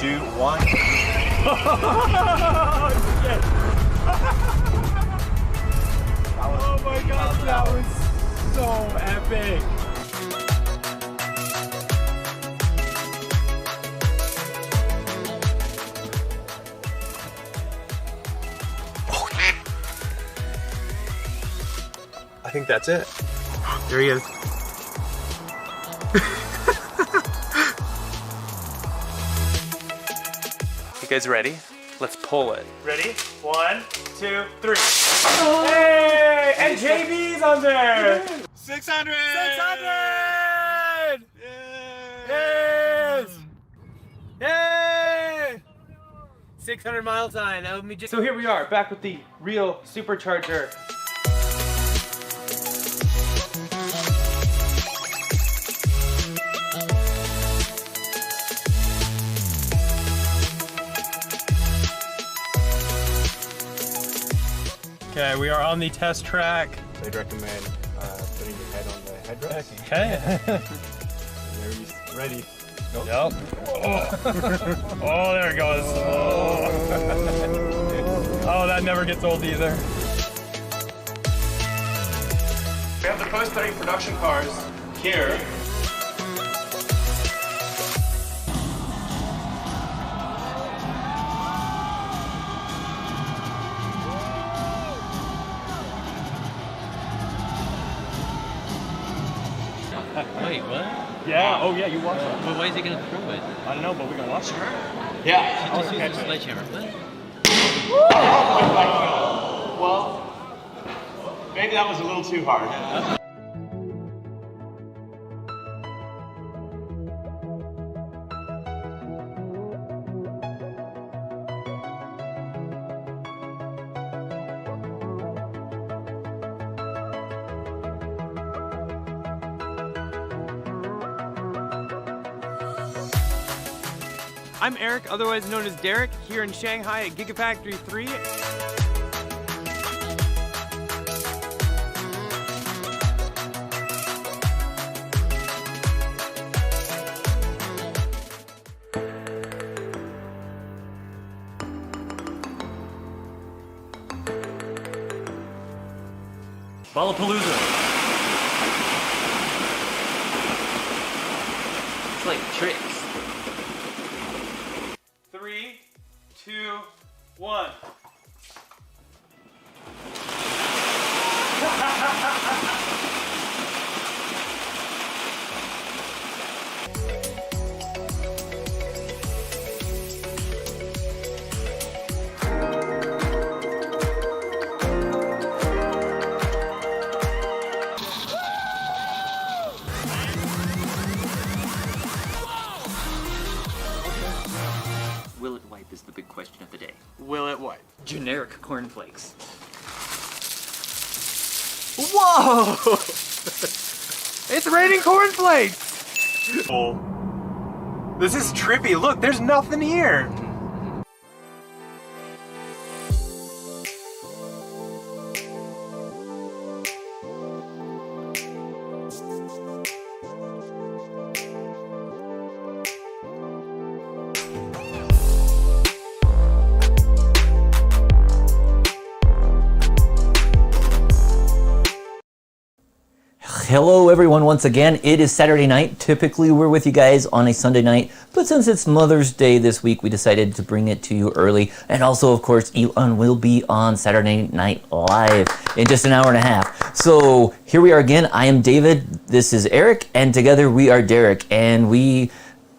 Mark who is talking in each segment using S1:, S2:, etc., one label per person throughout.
S1: 2, 1.
S2: Oh my gosh, that was so epic.
S1: I think that's it.
S2: There he is. You guys ready? Let's pull it. Ready? 1, 2, 3. Oh. Hey! And JB's on there!
S1: 600!
S2: 600! Yes! Yay! 600 mile time. That would be just... So here we are, back with the real supercharger. Okay, we are on the test track.
S1: So I'd recommend putting your head on the headrest.
S2: Okay.
S1: There he's ready. Nope.
S2: Yep. Oh, there it goes. Oh, that never gets old either. We have the post-study production cars here.
S3: Wait, what?
S2: Yeah, oh yeah, you watch it.
S3: But why is he gonna throw it?
S2: I don't know, but we're gonna watch it.
S1: Yeah.
S3: Just use a sledgehammer. What?
S1: Well, maybe that was a little too hard.
S2: I'm Eric, otherwise known as Derek, here in Shanghai at Gigafactory 3.
S3: Ballapalooza. It's like tricks.
S2: 3, 2, 1.
S3: Will it wipe is the big question of the day.
S2: Will it what?
S3: Generic cornflakes.
S2: Whoa! It's raining cornflakes! Oh. This is trippy. Look, there's nothing here.
S4: Hello everyone, once again, it is Saturday night. Typically we're with you guys on a Sunday night, but since it's Mother's Day this week, we decided to bring it to you early. And also, of course, Elon will be on Saturday Night Live in just an hour and a half. So here we are again. I am David, this is Eric, and together we are Derek, and we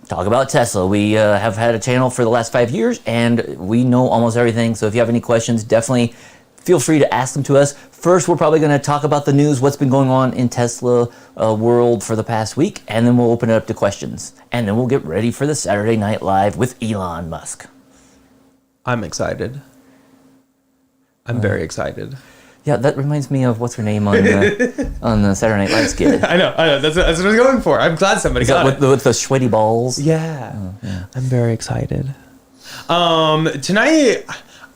S4: talk about Tesla. We have had a channel for the last 5 years, and we know almost everything. So if you have any questions, definitely feel free to ask them to us. First, we're probably going to talk about the news, what's been going on in Tesla world for the past week, and then we'll open it up to questions. And then we'll get ready for the Saturday Night Live with Elon Musk.
S5: I'm excited. I'm very excited.
S4: Yeah, that reminds me of what's her name on the Saturday Night Live skit.
S5: I know. That's what I was going for. I'm glad somebody got it.
S4: With the sweaty balls.
S5: Yeah.
S4: Oh, yeah.
S5: I'm very excited. Tonight,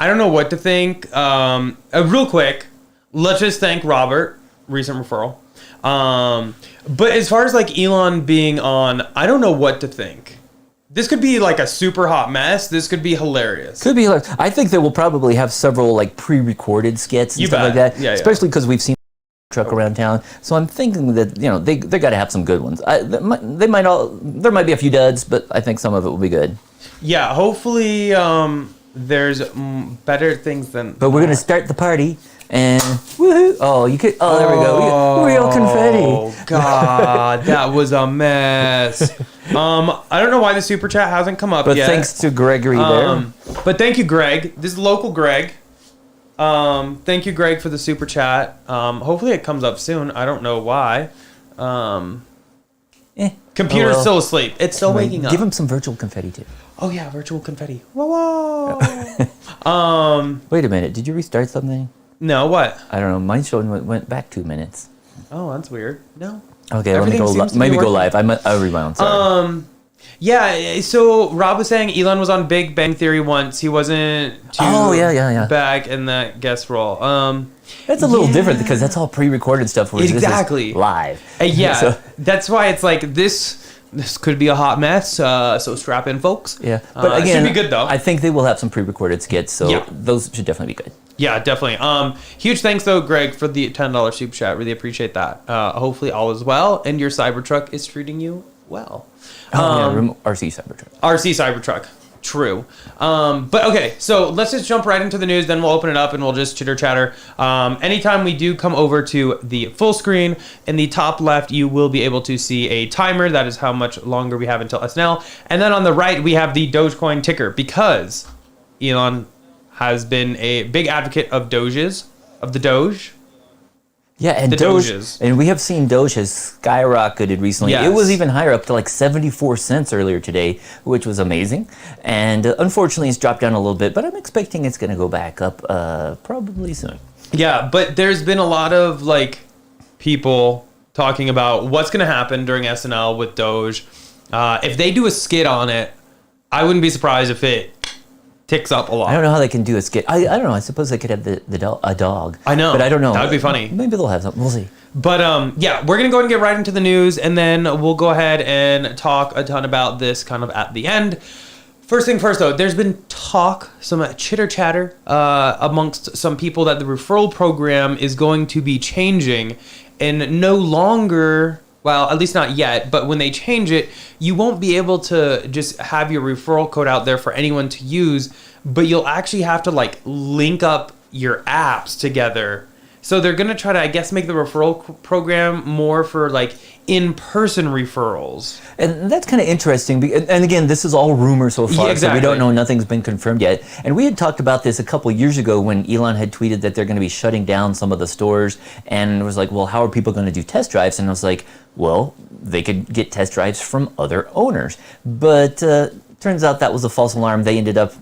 S5: I don't know what to think. Real quick, let's just thank Robert, recent referral. But as far as like Elon being on, I don't know what to think. This could be like a super hot mess. This could be hilarious.
S4: Could be. I think they will probably have several like pre-recorded skits and stuff like that.
S5: Yeah,
S4: especially because we've seen truck around town. So I'm thinking that they got to have some good ones. There might be a few duds, but I think some of it will be good.
S5: Yeah, hopefully there's better things than.
S4: But we're gonna start the party. And woohoo! Oh, you could. Oh, there we go. Real confetti.
S5: Oh God, that was a mess. I don't know why the super chat hasn't come up
S4: but
S5: yet.
S4: But thanks to Gregory there.
S5: But thank you, Greg. This is local Greg. Thank you, Greg, for the super chat. Hopefully it comes up soon. I don't know why. Computer's still asleep. It's still waking up.
S4: Give him some virtual confetti too.
S5: Oh yeah, virtual confetti. Whoa, whoa.
S4: Wait a minute. Did you restart something?
S5: No, what?
S4: I don't know. Mine showing went back 2 minutes.
S5: Oh, that's weird. No.
S4: Okay,
S5: Everything
S4: let me go. Maybe go live. I'll rewind. Sorry.
S5: Yeah. So Rob was saying Elon was on Big Bang Theory once. He wasn't too back in that guest role.
S4: That's a little different because that's all pre-recorded stuff. Whereas
S5: exactly.
S4: This is live.
S5: Yeah. So, that's why it's like this. This could be a hot mess. So strap in, folks.
S4: Yeah. But again,
S5: it should be good though.
S4: I think they will have some pre-recorded skits, so those should definitely be good.
S5: Yeah, definitely. Huge thanks though, Greg, for the $10 super chat. Really appreciate that. Hopefully all is well and your Cybertruck is treating you well.
S4: RC Cybertruck.
S5: RC Cybertruck. True. But okay, so let's just jump right into the news, then we'll open it up and we'll just chitter chatter. Anytime we do come over to the full screen, in the top left, you will be able to see a timer. That is how much longer we have until Snl. And then on the right, we have the Dogecoin ticker because Elon has been a big advocate of the Doge.
S4: Yeah, and
S5: Doges.
S4: And we have seen Doge has skyrocketed recently.
S5: Yes.
S4: It was even higher, up to like 74 cents earlier today, which was amazing. And unfortunately, it's dropped down a little bit, but I'm expecting it's going to go back up probably soon.
S5: Yeah, but there's been a lot of like people talking about what's going to happen during SNL with Doge. If they do a skit on it, I wouldn't be surprised if it ticks up a lot.
S4: I don't know how they can do a skit. I don't know. I suppose they could have a dog.
S5: I know.
S4: But I don't know.
S5: That would be funny.
S4: Maybe they'll have something. We'll see.
S5: But yeah, we're going to go and get right into the news, and then we'll go ahead and talk a ton about this kind of at the end. First thing first, though, there's been talk, some chitter-chatter amongst some people that the referral program is going to be changing and no longer... Well, at least not yet, but when they change it, you won't be able to just have your referral code out there for anyone to use, but you'll actually have to like link up your apps together. So they're going to try to, I guess, make the referral program more for like in-person referrals.
S4: And that's kind of interesting. And again, this is all rumor so far, so we don't know. Nothing's been confirmed yet. And we had talked about this a couple years ago when Elon had tweeted that they're going to be shutting down some of the stores. And it was like, well, how are people going to do test drives? And I was like, well, they could get test drives from other owners. But turns out that was a false alarm. They ended up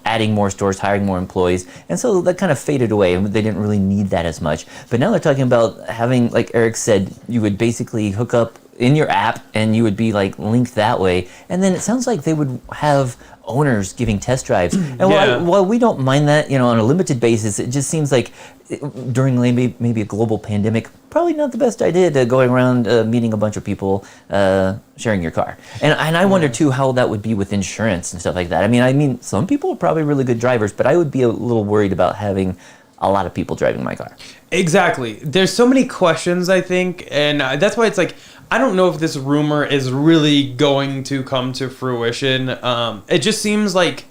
S4: adding more stores, hiring more employees. And so that kind of faded away. They didn't really need that as much. But now they're talking about having, like Eric said, you would basically hook up in your app and you would be like linked that way. And then it sounds like they would have owners giving test drives. And while we don't mind that, on a limited basis, it just seems like during maybe a global pandemic, probably not the best idea to going around meeting a bunch of people sharing your car. And I wonder too how that would be with insurance and stuff like that. I mean, some people are probably really good drivers, but I would be a little worried about having a lot of people driving my car.
S5: Exactly. There's so many questions, I think, and that's why it's like, I don't know if this rumor is really going to come to fruition. It just seems like,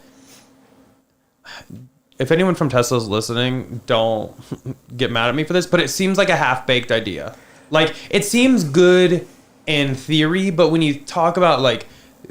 S5: if anyone from Tesla is listening, don't get mad at me for this, but it seems like a half-baked idea. Like, it seems good in theory, but when you talk about, like,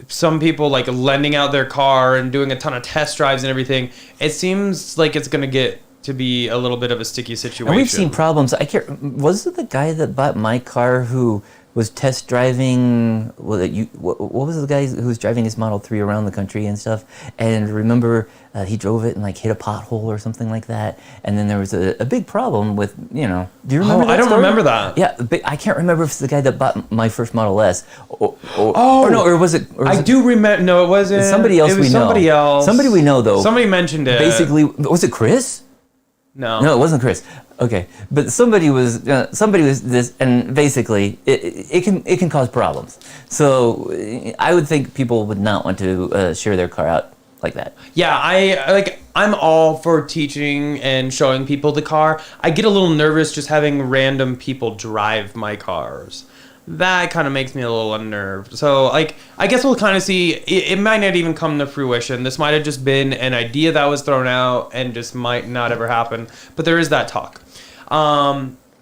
S5: some people, like, lending out their car and doing a ton of test drives and everything, it seems like it's going to get to be a little bit of a sticky situation.
S4: And we've seen problems. Was it the guy that bought my car who was test driving? What was the guy who was driving his Model 3 around the country and stuff? And remember, he drove it and like hit a pothole or something like that. And then there was a big problem with, do you remember that
S5: I don't
S4: story?
S5: Remember that.
S4: Yeah, I can't remember if it's the guy that bought my first Model S. Or was it?
S5: I do remember. No, it wasn't.
S4: Somebody else we know.
S5: Somebody else.
S4: Somebody we know, though.
S5: Somebody mentioned it.
S4: Basically, was it Chris? No, it wasn't Chris. Okay, but somebody was this, and basically it can cause problems. So I would think people would not want to share their car out like that.
S5: Yeah, I'm all for teaching and showing people the car. I get a little nervous just having random people drive my cars. That kind of makes me a little unnerved. So, like, I guess we'll kind of see. It might not even come to fruition. This might have just been an idea that was thrown out and just might not ever happen. But there is that talk.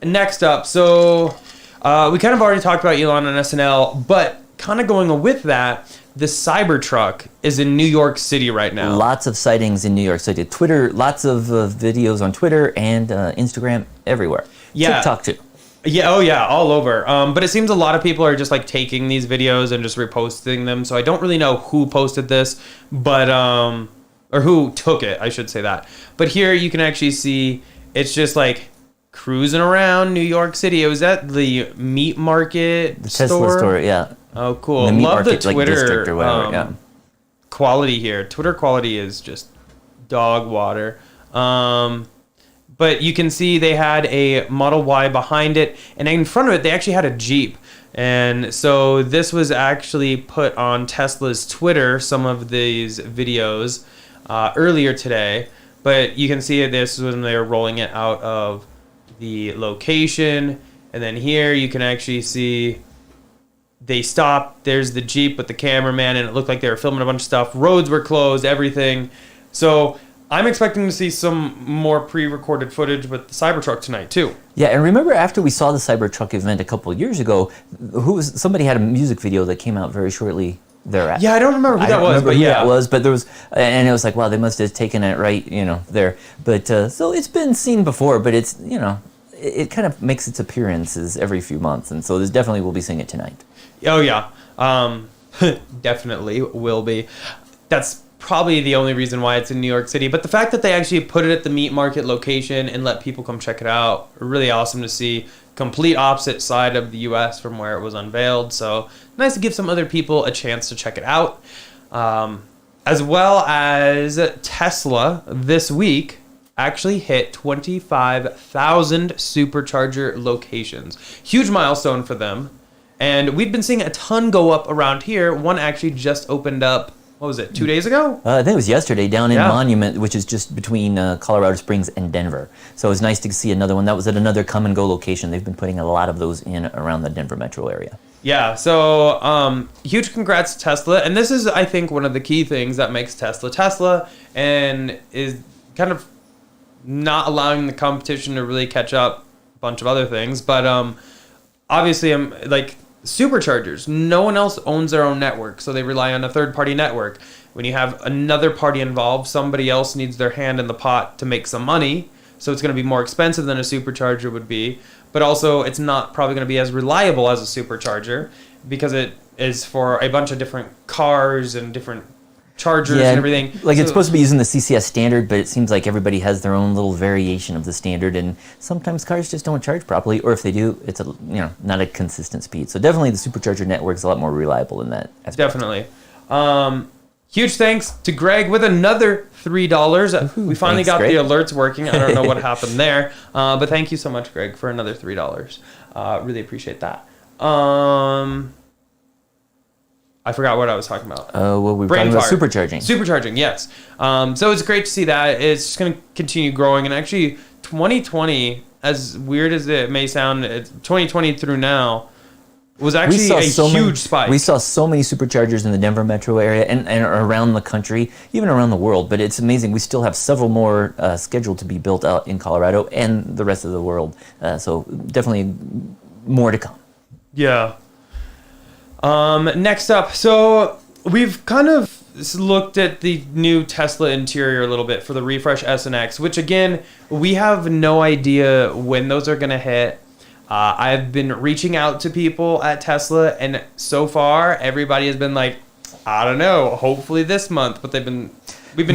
S5: Next up, so we kind of already talked about Elon and SNL, but kind of going with that, the Cybertruck is in New York City right now.
S4: Lots of sightings in New York City. Twitter, lots of videos on Twitter and Instagram, everywhere.
S5: Yeah.
S4: TikTok too.
S5: Yeah, oh yeah, all over. But it seems a lot of people are just like taking these videos and just reposting them. So I don't really know who posted this, but or who took it, I should say that. But here you can actually see it's just like cruising around New York City. It was at the meat market
S4: Tesla store, yeah.
S5: Oh, cool.
S4: The meat
S5: Love
S4: market,
S5: the Twitter
S4: like, district or whatever, yeah.
S5: quality here. Twitter quality is just dog water. But you can see they had a Model Y behind it, and in front of it, they actually had a Jeep. And so this was actually put on Tesla's Twitter, some of these videos, earlier today. But you can see this was when they were rolling it out of the location. And then here you can actually see they stopped. There's the Jeep with the cameraman, and it looked like they were filming a bunch of stuff. Roads were closed, everything. So I'm expecting to see some more pre-recorded footage with the Cybertruck tonight too.
S4: Yeah, and remember after we saw the Cybertruck event a couple of years ago, somebody had a music video that came out very shortly thereafter.
S5: Yeah, I don't remember who that was, but yeah,
S4: that was. But there was, and it was like, wow, they must have taken it right, there. But so it's been seen before, but it's it kind of makes its appearances every few months, and so there's definitely we'll be seeing it tonight.
S5: Oh yeah, definitely will be. That's probably the only reason why it's in New York City. But the fact that they actually put it at the meat market location and let people come check it out, really awesome to see. Complete opposite side of the U.S. from where it was unveiled. So nice to give some other people a chance to check it out. As well as Tesla this week actually hit 25,000 supercharger locations. Huge milestone for them. And we've been seeing a ton go up around here. One actually just opened up, what was it, 2 days ago?
S4: I think it was yesterday down in Monument, which is just between Colorado Springs and Denver. So it was nice to see another one. That was at another come and go location. They've been putting a lot of those in around the Denver metro area.
S5: Yeah, so huge congrats to Tesla. And this is, I think, one of the key things that makes Tesla Tesla and is kind of not allowing the competition to really catch up a bunch of other things. But obviously, like superchargers, no one else owns their own network, so they rely on a third-party network. When you have another party involved, somebody else needs their hand in the pot to make some money, so it's going to be more expensive than a supercharger would be, but also it's not probably going to be as reliable as a supercharger because it is for a bunch of different cars and different chargers and everything.
S4: Like it's supposed to be using the CCS standard, but it seems like everybody has their own little variation of the standard, and sometimes cars just don't charge properly, or if they do, it's not a consistent speed. So definitely the supercharger network is a lot more reliable in that aspect.
S5: Definitely. Huge thanks to Greg with another $3. We finally got Greg. The alerts working. I don't know what happened there, but thank you so much, Greg, for another $3. Really appreciate that. I forgot what I was talking about.
S4: Well, we were talking about supercharging.
S5: Supercharging, yes. So it's great to see that. It's just going to continue growing. And actually, 2020, as weird as it may sound, 2020 through now, was actually a huge spike.
S4: We saw so many superchargers in the Denver metro area and around the country, even around the world. But it's amazing. We still have several more scheduled to be built out in Colorado and the rest of the world. So definitely more to come.
S5: Yeah. Next up, so we've kind of looked at the new Tesla interior a little bit for the Refresh S and X, which again, we have no idea when those are going to hit. I've been reaching out to people at Tesla, and so far everybody has been like, I don't know, hopefully this month, but we've been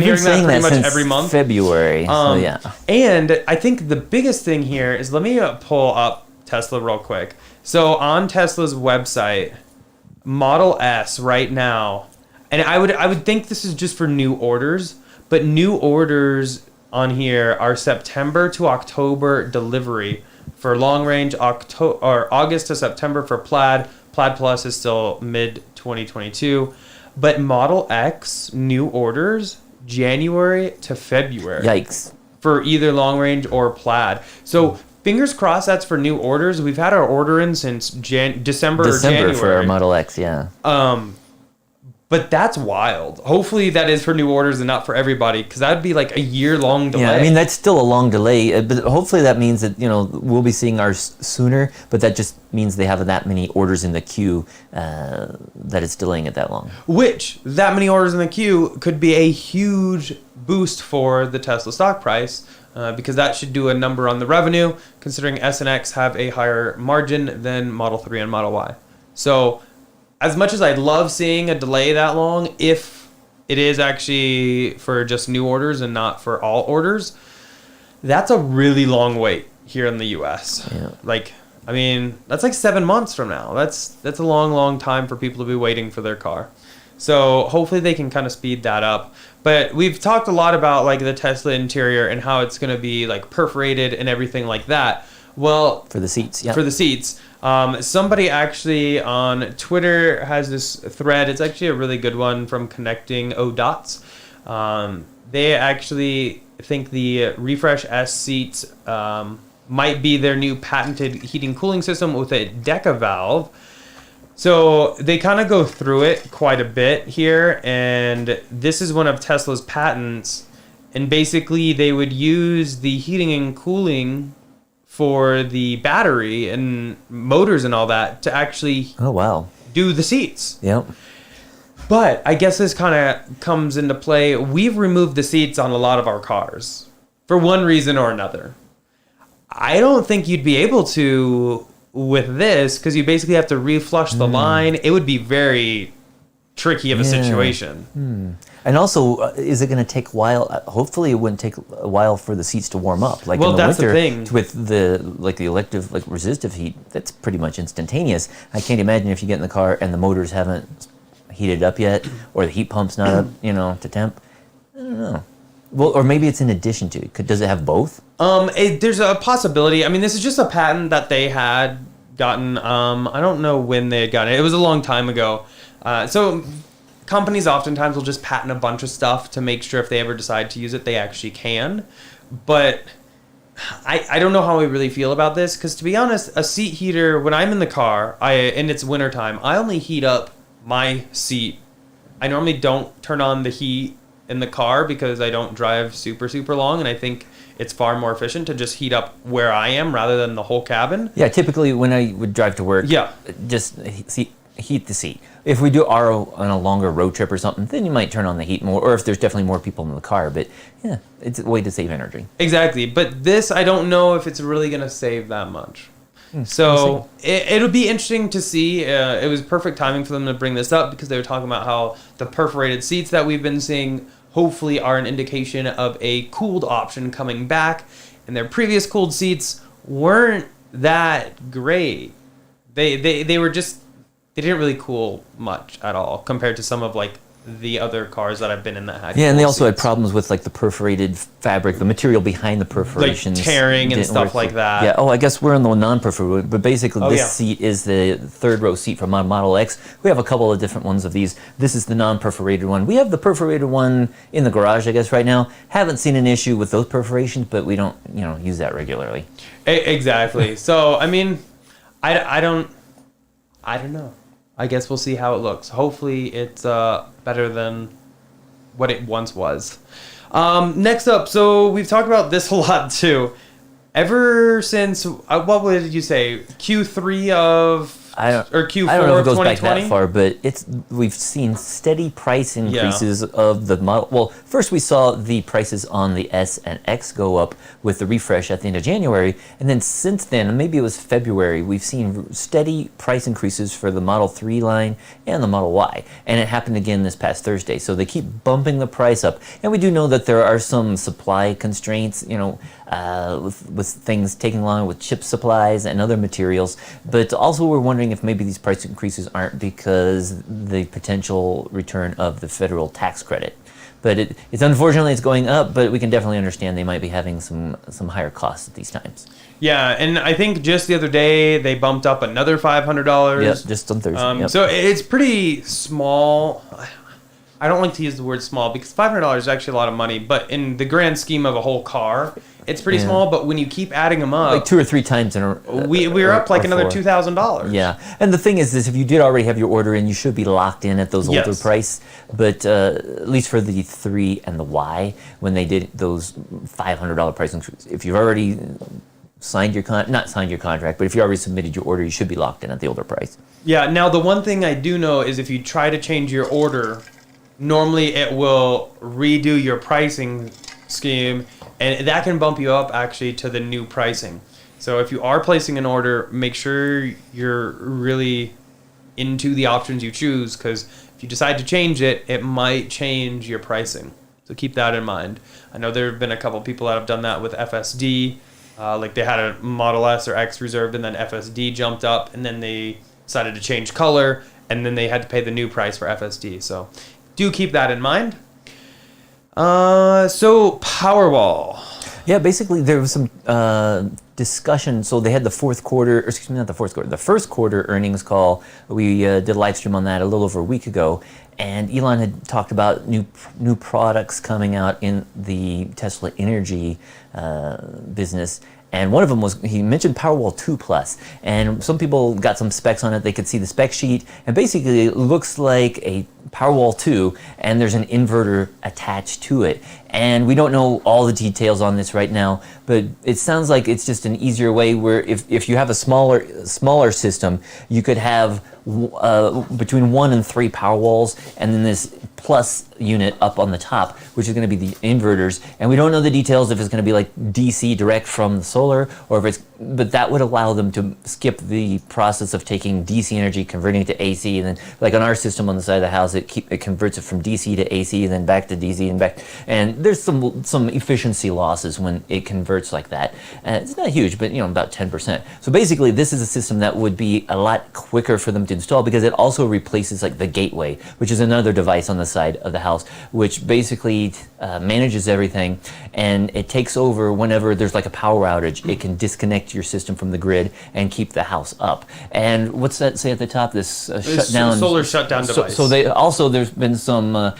S5: hearing that pretty much every month.
S4: February. So yeah.
S5: And I think the biggest thing here is, let me pull up Tesla real quick. So on Tesla's website, Model S right now, and I would think this is just for new orders, but new orders on here are September to October delivery for long range, August to September for Plaid. Plaid Plus is still mid 2022, but Model X new orders January to February.
S4: Yikes.
S5: For either long range or Plaid. So fingers crossed that's for new orders. We've had our order in since December or January.
S4: For our Model X, yeah.
S5: But that's wild. Hopefully that is for new orders and not for everybody, because that would be like a year-long delay.
S4: Yeah, I mean, that's still a long delay, but hopefully that means that, we'll be seeing ours sooner, but that just means they have that many orders in the queue that it's delaying it that long.
S5: Which, that many orders in the queue could be a huge boost for the Tesla stock price, because that should do a number on the revenue, considering S and X have a higher margin than Model 3 and Model Y. So, as much as I'd love seeing a delay that long, if it is actually for just new orders and not for all orders, that's a really long wait here in the US.
S4: Yeah.
S5: That's like 7 months from now. That's a long, long time for people to be waiting for their car. So hopefully they can kind of speed that up. But we've talked a lot about like the Tesla interior and how it's going to be like perforated and everything like that. Well,
S4: for the seats, yeah.
S5: For the seats. Somebody actually on Twitter has this thread. It's actually a really good one from Connecting O-Dots. They actually think the Refresh S seats might be their new patented heating cooling system with a Deca valve. So they kind of go through it quite a bit here, and this is one of Tesla's patents. And basically they would use the heating and cooling for the battery and motors and all that to actually do the seats.
S4: Yep.
S5: But I guess this kind of comes into play. We've removed the seats on a lot of our cars for one reason or another. I don't think you'd be able to with this, because you basically have to reflush the line. It would be very tricky of a situation.
S4: And also, is it going to take a while? Hopefully, it wouldn't take a while for the seats to warm up. Like in the
S5: that's
S4: winter,
S5: the thing.
S4: With the elective, resistive heat, that's pretty much instantaneous. I can't imagine if you get in the car and the motors haven't heated up yet, or the heat pump's not up, to temp. I don't know. Well, or maybe it's in addition to. Does it have both?
S5: There's a possibility. I mean, this is just a patent that they had gotten. I don't know when they had gotten it. It was a long time ago. So companies oftentimes will just patent a bunch of stuff to make sure if they ever decide to use it, they actually can. But I don't know how we really feel about this, because to be honest, a seat heater, when I'm in the car, and it's wintertime, I only heat up my seat. I normally don't turn on the heat in the car because I don't drive super, super long, and I think it's far more efficient to just heat up where I am rather than the whole cabin.
S4: Yeah, typically when I would drive to work, just heat the seat. If we do on a longer road trip or something, then you might turn on the heat more, or if there's definitely more people in the car. But yeah, it's a way to save energy.
S5: Exactly. But this, I don't know if it's really going to save that much. So it'll be interesting to see. It was perfect timing for them to bring this up, because they were talking about how the perforated seats that we've been seeing hopefully are an indication of a cooled option coming back. And their previous cooled seats weren't that great. They were just... They didn't really cool much at all compared to some of the other cars that I've been in that had.
S4: Yeah, and they also had problems with the perforated fabric, the material behind the perforations,
S5: tearing and stuff like that.
S4: Yeah. Oh, I guess we're in the non-perforated, but basically this seat is the third row seat from our Model X. We have a couple of different ones of these. This is the non-perforated one. We have the perforated one in the garage, I guess, right now. Haven't seen an issue with those perforations, but we don't, use that regularly.
S5: Exactly. So I mean, I don't know. I guess we'll see how it looks. Hopefully it's better than what it once was. Next up, so we've talked about this a lot too. Ever since, what would you say, Q3 of... or Q4
S4: I don't know if it goes
S5: of 2020?
S4: back that far, but we've seen steady price increases of the model. Well, first we saw the prices on the S and X go up with the refresh at the end of January, and then since then, maybe it was February, we've seen steady price increases for the Model 3 line and the Model Y, and it happened again this past Thursday. So they keep bumping the price up, and we do know that there are some supply constraints. with things taking longer with chip supplies and other materials. But also we're wondering if maybe these price increases aren't because the potential return of the federal tax credit. But it's unfortunately it's going up, but we can definitely understand they might be having some higher costs at these times.
S5: Yeah, and I think just the other day they bumped up another $500.
S4: Yep, just on Thursday. Yep.
S5: So it's pretty small. I don't like to use the word small because $500 is actually a lot of money, but in the grand scheme of a whole car, it's pretty small. But when you keep adding them up,
S4: like 2 or 3 times in a
S5: we're up like another $2,000.
S4: Yeah, and the thing is if you did already have your order in, you should be locked in at those older price. But at least for the 3 and the Y, when they did those $500 price increases, if you've already signed your not signed your contract, but if you already submitted your order, you should be locked in at the older price.
S5: Yeah. Now the one thing I do know is if you try to change your order, normally it will redo your pricing scheme, and that can bump you up actually to the new pricing. So if you are placing an order, make sure you're really into the options you choose, because if you decide to change it, it might change your pricing. So keep that in mind. I know there have been a couple people that have done that with FSD. Like they had a Model S or X reserved, and then FSD jumped up, and then they decided to change color, and then they had to pay the new price for FSD. So do keep that in mind. So Powerwall.
S4: Yeah, basically there was some discussion. So they had the first quarter earnings call. We did a live stream on that a little over a week ago. And Elon had talked about new products coming out in the Tesla energy business. And one of them was, he mentioned Powerwall 2 Plus. And some people got some specs on it. They could see the spec sheet. And basically it looks like a Powerwall 2, and there's an inverter attached to it. And we don't know all the details on this right now, but it sounds like it's just an easier way where if you have a smaller system, you could have between 1 and 3 Powerwalls, and then this plus unit up on the top, which is going to be the inverters. And we don't know the details if it's going to be like DC direct from the solar, or if it's, but that would allow them to skip the process of taking DC energy, converting it to AC, and then like on our system on the side of the house, it converts it from DC to AC, and then back to DC and back. And there's some efficiency losses when it converts like that. It's not huge, but about 10%. So basically, this is a system that would be a lot quicker for them to install, because it also replaces like the gateway, which is another device on the side of the house, which basically manages everything, and it takes over whenever there's like a power outage. It can disconnect your system from the grid and keep the house up. And what's that say at the top? This shutdown,
S5: solar shutdown device.
S4: So they also, there's been some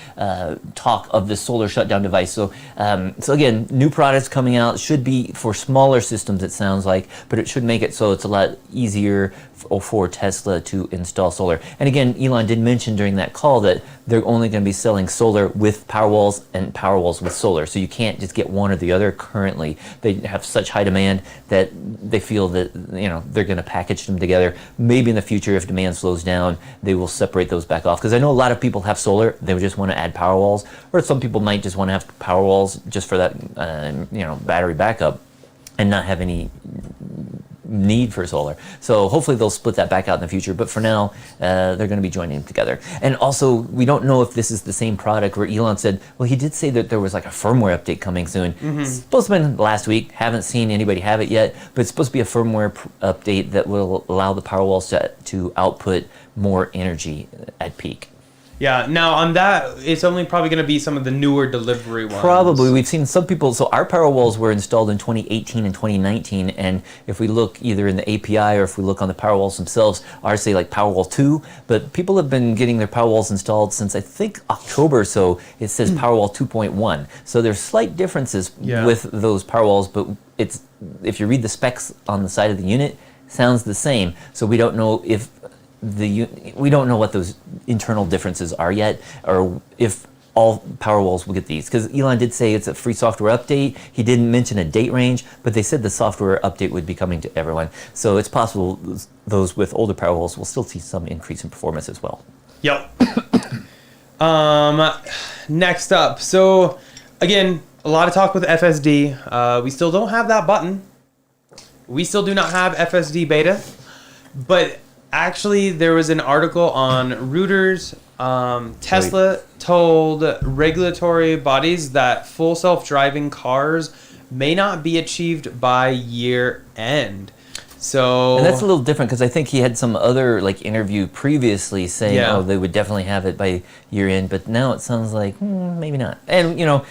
S4: talk of this solar shutdown device. So again, new products coming out, should be for smaller systems, it sounds like, but it should make it so it's a lot easier for Tesla to install solar. And again, Elon did mention during that call that they're only going to be selling solar with Powerwalls and Powerwalls with solar. So you can't just get one or the other currently. They have such high demand that they feel that they're going to package them together. Maybe in the future, if demand slows down, they will separate those back off. Because I know a lot of people have solar, they would just want to add Powerwalls, or some people might just want to have Powerwalls just for that battery backup and not have any need for solar. So hopefully they'll split that back out in the future, but for now they're going to be joining them together. And also, we don't know if this is the same product where Elon said, well, he did say that there was like a firmware update coming soon. It's supposed to have been last week. Haven't seen anybody have it yet, but it's supposed to be a firmware update that will allow the Powerwall to output more energy at peak.
S5: Yeah, now on that, it's only probably going to be some of the newer delivery ones.
S4: Probably. We've seen some people, so our Powerwalls were installed in 2018 and 2019, and if we look either in the API or if we look on the Powerwalls themselves, ours say like Powerwall 2, but people have been getting their Powerwalls installed since I think October or so. It says Powerwall 2.1. So there's slight differences with those Powerwalls, but it's, if you read the specs on the side of the unit, sounds the same. So we don't know if we don't know what those internal differences are yet, or if all Powerwalls will get these. Because Elon did say it's a free software update. He didn't mention a date range, but they said the software update would be coming to everyone. So it's possible those with older Powerwalls will still see some increase in performance as well.
S5: Yep. Next up. So again, a lot of talk with FSD. We still don't have that button. We still do not have FSD beta, but actually, there was an article on Reuters. Tesla told regulatory bodies that full self-driving cars may not be achieved by year end. So,
S4: and that's a little different because I think he had some other like interview previously saying,
S5: Yeah.
S4: oh, they would definitely have it by year end, but now it sounds like maybe not. And you know,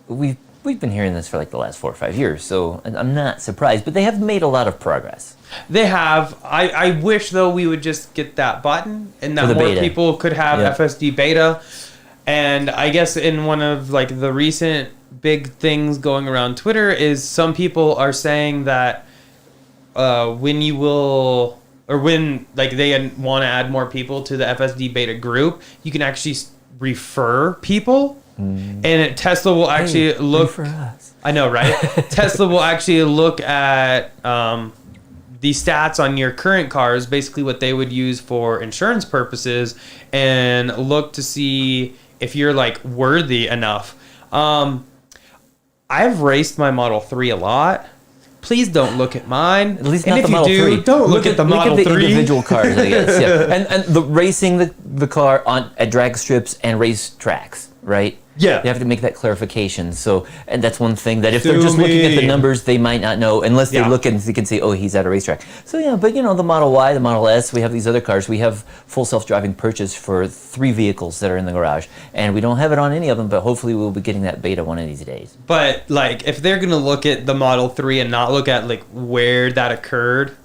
S4: we've been hearing this for like the last 4 or 5 years, so I'm not surprised. But they have made a lot of progress.
S5: they have. I wish though we would just get that button and
S4: For
S5: that
S4: the
S5: more
S4: beta.
S5: people could have
S4: Yep.
S5: FSD beta. And I guess in one of like the recent big things going around Twitter is some people are saying that when you will, or when like they want to add more people to the FSD beta group, you can actually refer people, and Tesla will actually look.
S4: For us.
S5: I know, right? Tesla will actually look at the stats on your current cars, basically what they would use for insurance purposes, and look to see if you're like worthy enough. I've raced my Model 3 a lot. Please don't look at mine.
S4: At least
S5: and
S4: not
S5: if
S4: the Model
S5: you do,
S4: 3.
S5: don't look at the Model 3.
S4: Look at the individual cars, I guess. Yeah. And the racing the car at drag strips and race tracks, right?
S5: Yeah.
S4: You have to make that clarification. So, and that's one thing that if they're
S5: Do
S4: just looking at the
S5: me.
S4: numbers, they might not know unless they
S5: Yeah.
S4: look and they can say, oh, he's at a racetrack. So yeah, but you know, the Model Y, the Model S, we have these other cars. We have full self-driving purchase for 3 vehicles that are in the garage, and we don't have it on any of them. But hopefully, we'll be getting that beta one of these days.
S5: But like, if they're gonna look at the Model 3 and not look at like where that occurred,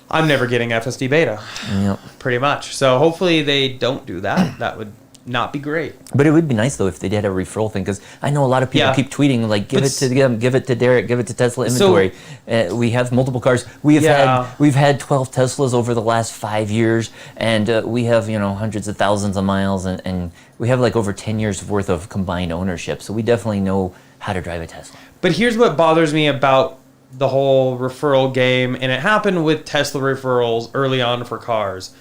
S5: I'm never getting FSD beta.
S4: Yep.
S5: Pretty much. So hopefully they don't do that. That would not be great.
S4: But it would be nice though if they did a referral thing, because I know a lot of people
S5: Yeah.
S4: keep tweeting like, give
S5: But
S4: it to them, give it to Derek, give it to Tesla inventory. We have multiple cars. We've had 12 Teslas over the last 5 years, and we have hundreds of thousands of miles, and we have like over 10 years worth of combined ownership. So we definitely know how to drive a Tesla.
S5: But here's what bothers me about the whole referral game, and it happened with Tesla referrals early on for cars.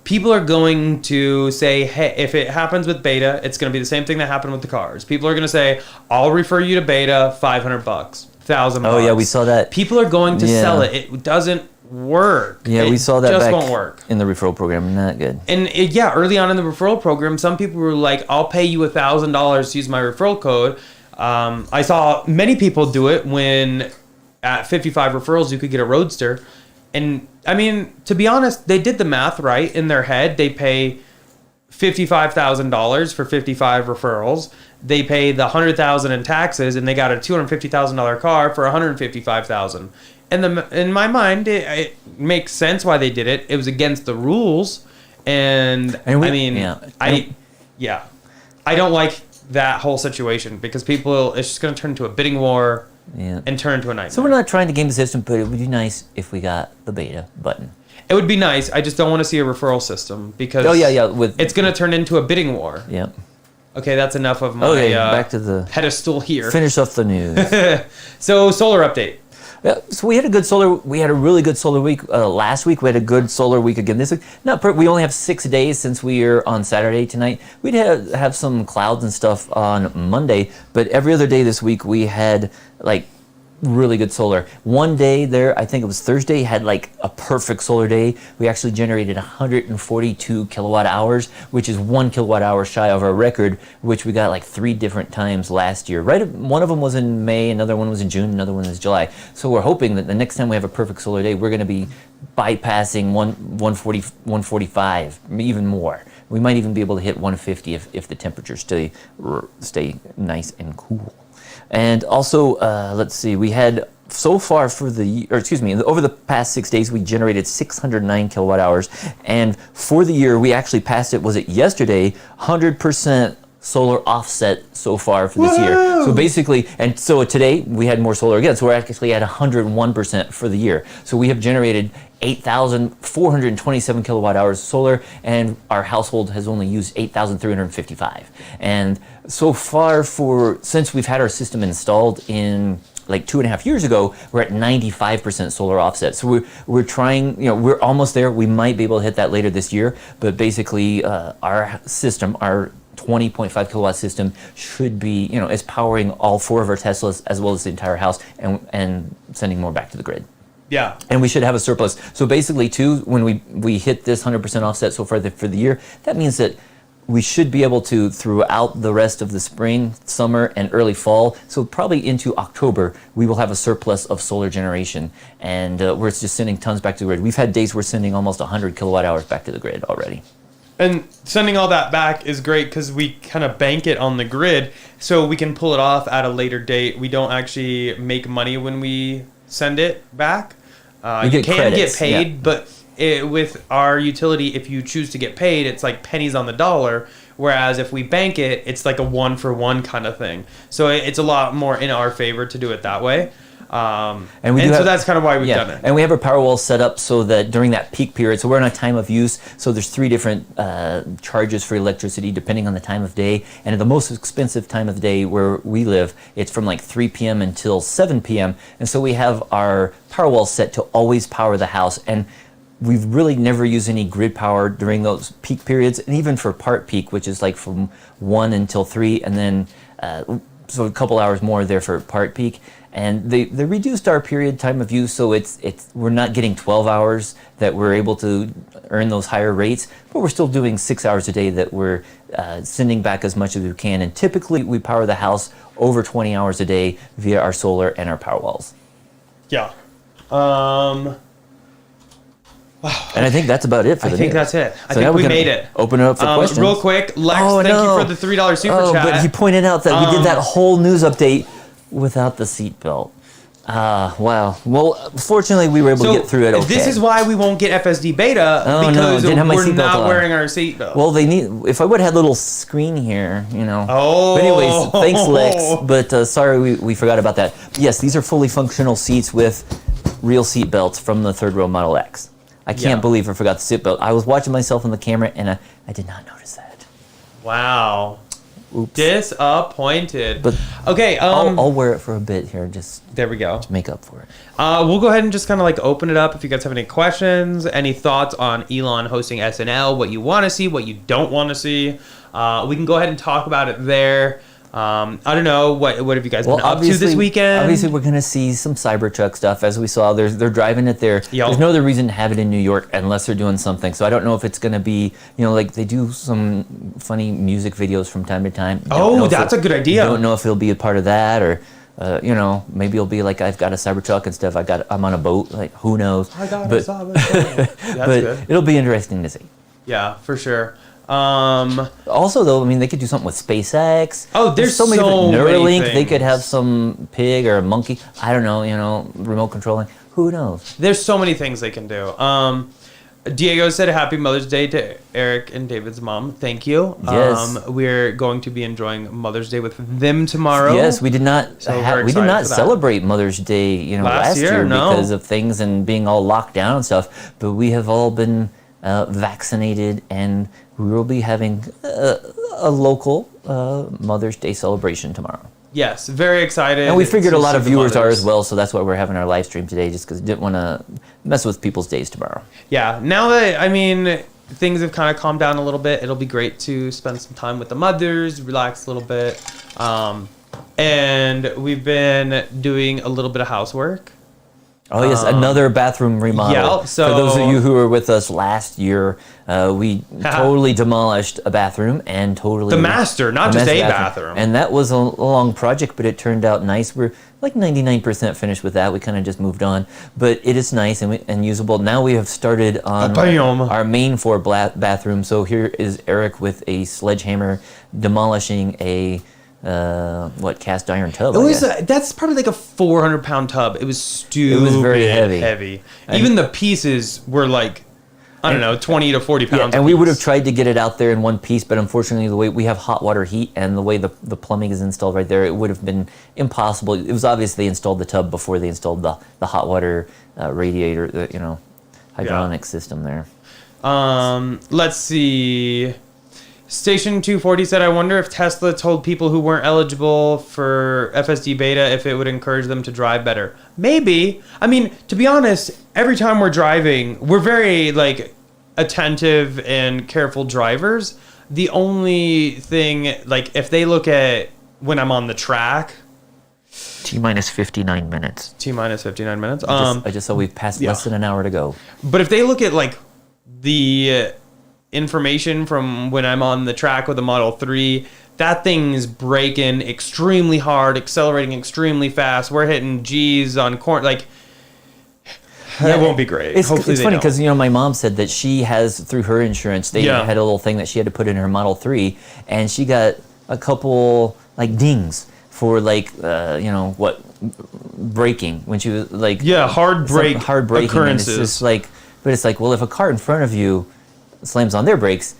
S5: People are going to say, hey, if it happens with beta, it's going to be the same thing that happened with the cars. People are going to say, I'll refer you to beta, $500, $1,000.
S4: Oh yeah, we saw that.
S5: People are going to
S4: Yeah.
S5: sell it. It doesn't work.
S4: Yeah,
S5: It
S4: we saw that
S5: just
S4: back
S5: won't work.
S4: in the referral program. Not good.
S5: And early on in the referral program, some people were like, I'll pay you $1,000 to use my referral code. I saw many people do it when at 55 referrals, you could get a Roadster. And I mean, to be honest, they did the math right in their head. They pay $55,000 for 55 referrals. They pay the $100,000 in taxes, and they got a $250,000 car for $155,000. And in my mind, it makes sense why they did it. It was against the rules, and I don't like that whole situation because it's just going to turn into a bidding war.
S4: Yeah.
S5: And turn into a nightmare.
S4: So we're not trying to game the system, but it would be nice if we got the beta button.
S5: It would be nice. I just don't want to see a referral system because it's going to turn into a bidding war.
S4: Yep.
S5: Okay, that's enough of my
S4: back to the
S5: pedestal here.
S4: Finish off the news.
S5: So solar update.
S4: Yeah, so we had a really good solar week last week. We had a good solar week again this week. We only have 6 days since we are on Saturday tonight. We'd have some clouds and stuff on Monday, but every other day this week we had like really good solar. One day there, I think it was Thursday, had like a perfect solar day. We actually generated 142 kilowatt hours, which is 1 kilowatt hour shy of our record, which we got like 3 different times last year. Right, one of them was in May, another one was in June, another one is July. So we're hoping that the next time we have a perfect solar day, we're going to be bypassing 145, even more. We might even be able to hit 150 if the temperatures stay nice and cool. And also, let's see, we had so far over the past 6 days, we generated 609 kilowatt hours. And for the year, we actually passed it, was it yesterday, 100% solar offset so far for this year. So basically, and so today we had more solar again. So we're actually at 101% for the year. So we have generated 8,427 kilowatt hours solar, and our household has only used 8,355. And so far since we've had our system installed in like 2.5 years ago, we're at 95% solar offset. So we're trying, we're almost there. We might be able to hit that later this year, but basically our system, our 20.5 kilowatt system should be, is powering all 4 of our Teslas as well as the entire house and sending more back to the grid.
S5: Yeah.
S4: And we should have a surplus. So basically, too, when we hit this 100% offset so far for the year, that means that we should be able to throughout the rest of the spring, summer, and early fall. So probably into October, we will have a surplus of solar generation, and we're just sending tons back to the grid. We've had days we're sending almost 100 kilowatt hours back to the grid already.
S5: And sending all that back is great because we kind of bank it on the grid so we can pull it off at a later date. We don't actually make money when we send it back. You can
S4: credits,
S5: get paid, but with our utility, if you choose to get paid, it's like pennies on the dollar. Whereas if we bank it, it's like a 1-for-1 kind of thing. So it's a lot more in our favor to do it that way. So that's kind of why we've done it.
S4: And we have our Powerwall set up so that during that peak period, so we're on a time of use, so there's 3 different charges for electricity depending on the time of day. And at the most expensive time of the day where we live, it's from like 3 p.m. until 7 p.m. And so we have our Powerwall set to always power the house. And we've really never used any grid power during those peak periods, and even for part peak, which is like from 1 until 3, and then so a couple hours more there for part peak. And they reduced our period time of use, so it's we're not getting 12 hours that we're able to earn those higher rates, but we're still doing 6 hours a day that we're sending back as much as we can. And typically we power the house over 20 hours a day via our solar and our Powerwalls.
S5: Yeah.
S4: And I think that's about it for the
S5: I think
S4: news.
S5: that's it. I
S4: So now
S5: think
S4: we're
S5: we
S4: gonna
S5: made it.
S4: Open it up for questions.
S5: Real quick, Lex,
S4: Oh,
S5: thank
S4: no.
S5: you for the $3 super chat.
S4: But he pointed out that we did that whole news update without the seatbelt. Wow. Well, fortunately, we were able to get through it okay.
S5: This is why we won't get FSD beta because
S4: didn't have my
S5: we're
S4: seatbelt
S5: not
S4: on.
S5: wearing our seatbelt.
S4: Well, they need. If I would have had a little screen here, you know.
S5: Oh.
S4: But anyways, thanks, Lex. But sorry, we forgot about that. Yes, these are fully functional seats with real seat belts from the third row Model X. I can't believe I forgot the seat belt. I was watching myself on the camera and I did not notice that.
S5: Wow.
S4: Oops.
S5: Disappointed.
S4: But
S5: okay,
S4: I'll wear it for a bit here, just
S5: there we go.
S4: to make up for it.
S5: We'll go ahead and just kind of like open it up. If you guys have any questions, any thoughts on Elon hosting SNL, what you want to see, what you don't want to see, we can go ahead and talk about it there. I don't know, what have you guys been up to this weekend?
S4: Obviously, we're going to see some Cybertruck stuff. As we saw, they're driving it there.
S5: Yep.
S4: There's no other reason to have it in New York unless they're doing something. So I don't know if it's going to be, like they do some funny music videos from time to time.
S5: That's a good idea.
S4: Don't know if it'll be a part of that or, maybe it'll be like I've got a Cybertruck and stuff. I'm on a boat. Like, who knows?
S5: I got a Cybertruck. That's
S4: but
S5: good.
S4: it'll be interesting to see.
S5: Yeah, for sure.
S4: Also, though, I mean, they could do something with SpaceX.
S5: Oh, there's
S4: so many different Neuralink.
S5: things.
S4: They could have some pig or a monkey. I don't know. Remote controlling. Who knows?
S5: There's so many things they can do. Diego said Happy Mother's Day to Eric and David's mom. Thank you.
S4: Yes.
S5: We're going to be enjoying Mother's Day with them tomorrow.
S4: Yes, we did not.
S5: So we're
S4: We did
S5: excited
S4: not
S5: for that.
S4: celebrate Mother's Day, last year
S5: no.
S4: because of things and being all locked down and stuff. But we have all been vaccinated, and we will be having a local Mother's Day celebration tomorrow.
S5: Yes, very excited.
S4: And we figured
S5: to
S4: a lot
S5: see
S4: of
S5: the
S4: viewers are
S5: mothers.
S4: as well, so that's why we're having our live stream today, just because I didn't want to mess with people's days tomorrow.
S5: Yeah, now that, things have kind of calmed down a little bit, it'll be great to spend some time with the mothers, relax a little bit. And we've been doing a little bit of housework.
S4: Oh, yes, another bathroom remodel.
S5: Yeah, so
S4: for those of you who were with us last year, we totally demolished a bathroom and totally...
S5: The master, not just a bathroom.
S4: And that was a long project, but it turned out nice. We're like 99% finished with that. We kind of just moved on. But it is nice and usable. Now we have started on our main floor bathroom. So here is Eric with a sledgehammer demolishing a... cast iron tub.
S5: That's probably like a 400-pound tub. It was stupid.
S4: It was very heavy.
S5: Even the pieces were like, I don't know, 20 to 40 pounds.
S4: And we would have tried to get it out there in one piece, but unfortunately, the way we have hot water heat and the way the plumbing is installed right there, it would have been impossible. It was obvious they installed the tub before they installed the hot water radiator, hydronic system there.
S5: Let's see. Station 240 said, I wonder if Tesla told people who weren't eligible for FSD beta if it would encourage them to drive better. Maybe. To be honest, every time we're driving, we're very attentive and careful drivers. The only thing, if they look at when I'm on the track,
S4: T-minus 59 minutes.
S5: T-minus 59 minutes.
S4: I just saw we've passed less than an hour to go.
S5: But if they look at the information from when I'm on the track with the Model 3. That thing's braking extremely hard, accelerating extremely fast. We're hitting G's on corn. Like, that won't be great.
S4: It's
S5: Hopefully
S4: funny because my mom said that she has, through her insurance, they had a little thing that she had to put in her Model 3, and she got a couple like dings for like braking when she was like
S5: hard braking occurrences.
S4: And it's just like, but it's like, well, if a car in front of you slams on their brakes,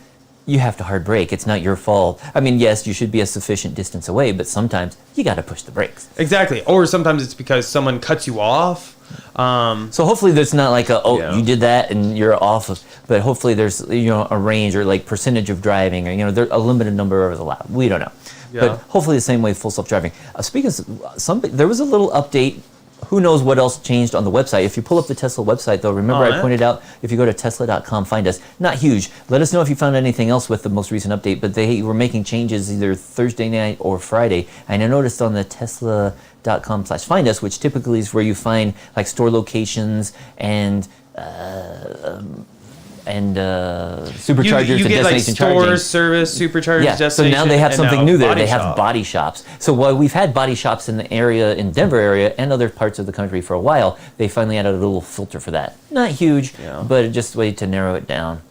S4: you have to hard brake. It's not your fault. I mean, yes, you should be a sufficient distance away, but sometimes you got to push the brakes.
S5: Exactly. Or sometimes it's because someone cuts you off.
S4: So hopefully there's not like you did that and you're off of, but hopefully there's a range or like percentage of driving or there's a limited number of allowed. We don't know.
S5: Yeah.
S4: But hopefully the same way full self-driving. Speaking of there was a little update. Who knows what else changed on the website? If you pull up the Tesla website, though, remember I pointed out, if you go to tesla.com, find us. Not huge. Let us know if you found anything else with the most recent update, but they were making changes either Thursday night or Friday. And I noticed on the tesla.com/find us, which typically is where you find like store locations and superchargers
S5: you
S4: and
S5: get like
S4: destination
S5: stores,
S4: charging.
S5: service, superchargers,
S4: Yeah, so
S5: destination.
S4: now they have
S5: and
S4: something
S5: now
S4: new there.
S5: body
S4: They have
S5: shop.
S4: body shops. So while we've had body shops in the area, in Denver area, and other parts of the country for a while, they finally added a little filter for that. Not huge, but just a way to narrow it down.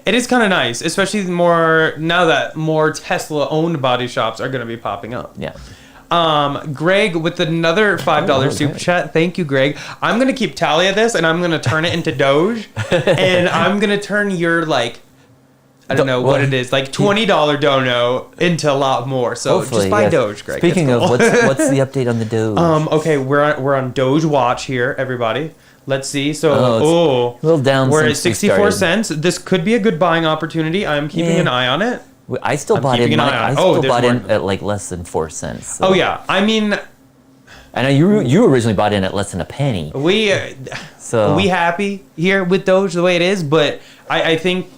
S5: It is kind of nice, especially now that more Tesla-owned body shops are going to be popping up.
S4: Yeah.
S5: Greg with another $5 super chat. Thank you, Greg. I'm going to keep tally of this, and I'm going to turn it into Doge, and I'm going to turn your, like, I don't know what it is, like $20 dono into a lot more. So just buy Doge, Greg.
S4: Speaking of, what's the update on the Doge?
S5: Okay, we're on Doge Watch here, everybody. Let's see. So,
S4: a little down.
S5: We're at 64 cents. This could be a good buying opportunity. I'm keeping an eye on it.
S4: I still bought in. I still bought in at like less than 4 cents. So.
S5: Oh yeah, I mean,
S4: I know you originally bought in at less than a penny.
S5: We happy here with Doge the way it is, but I think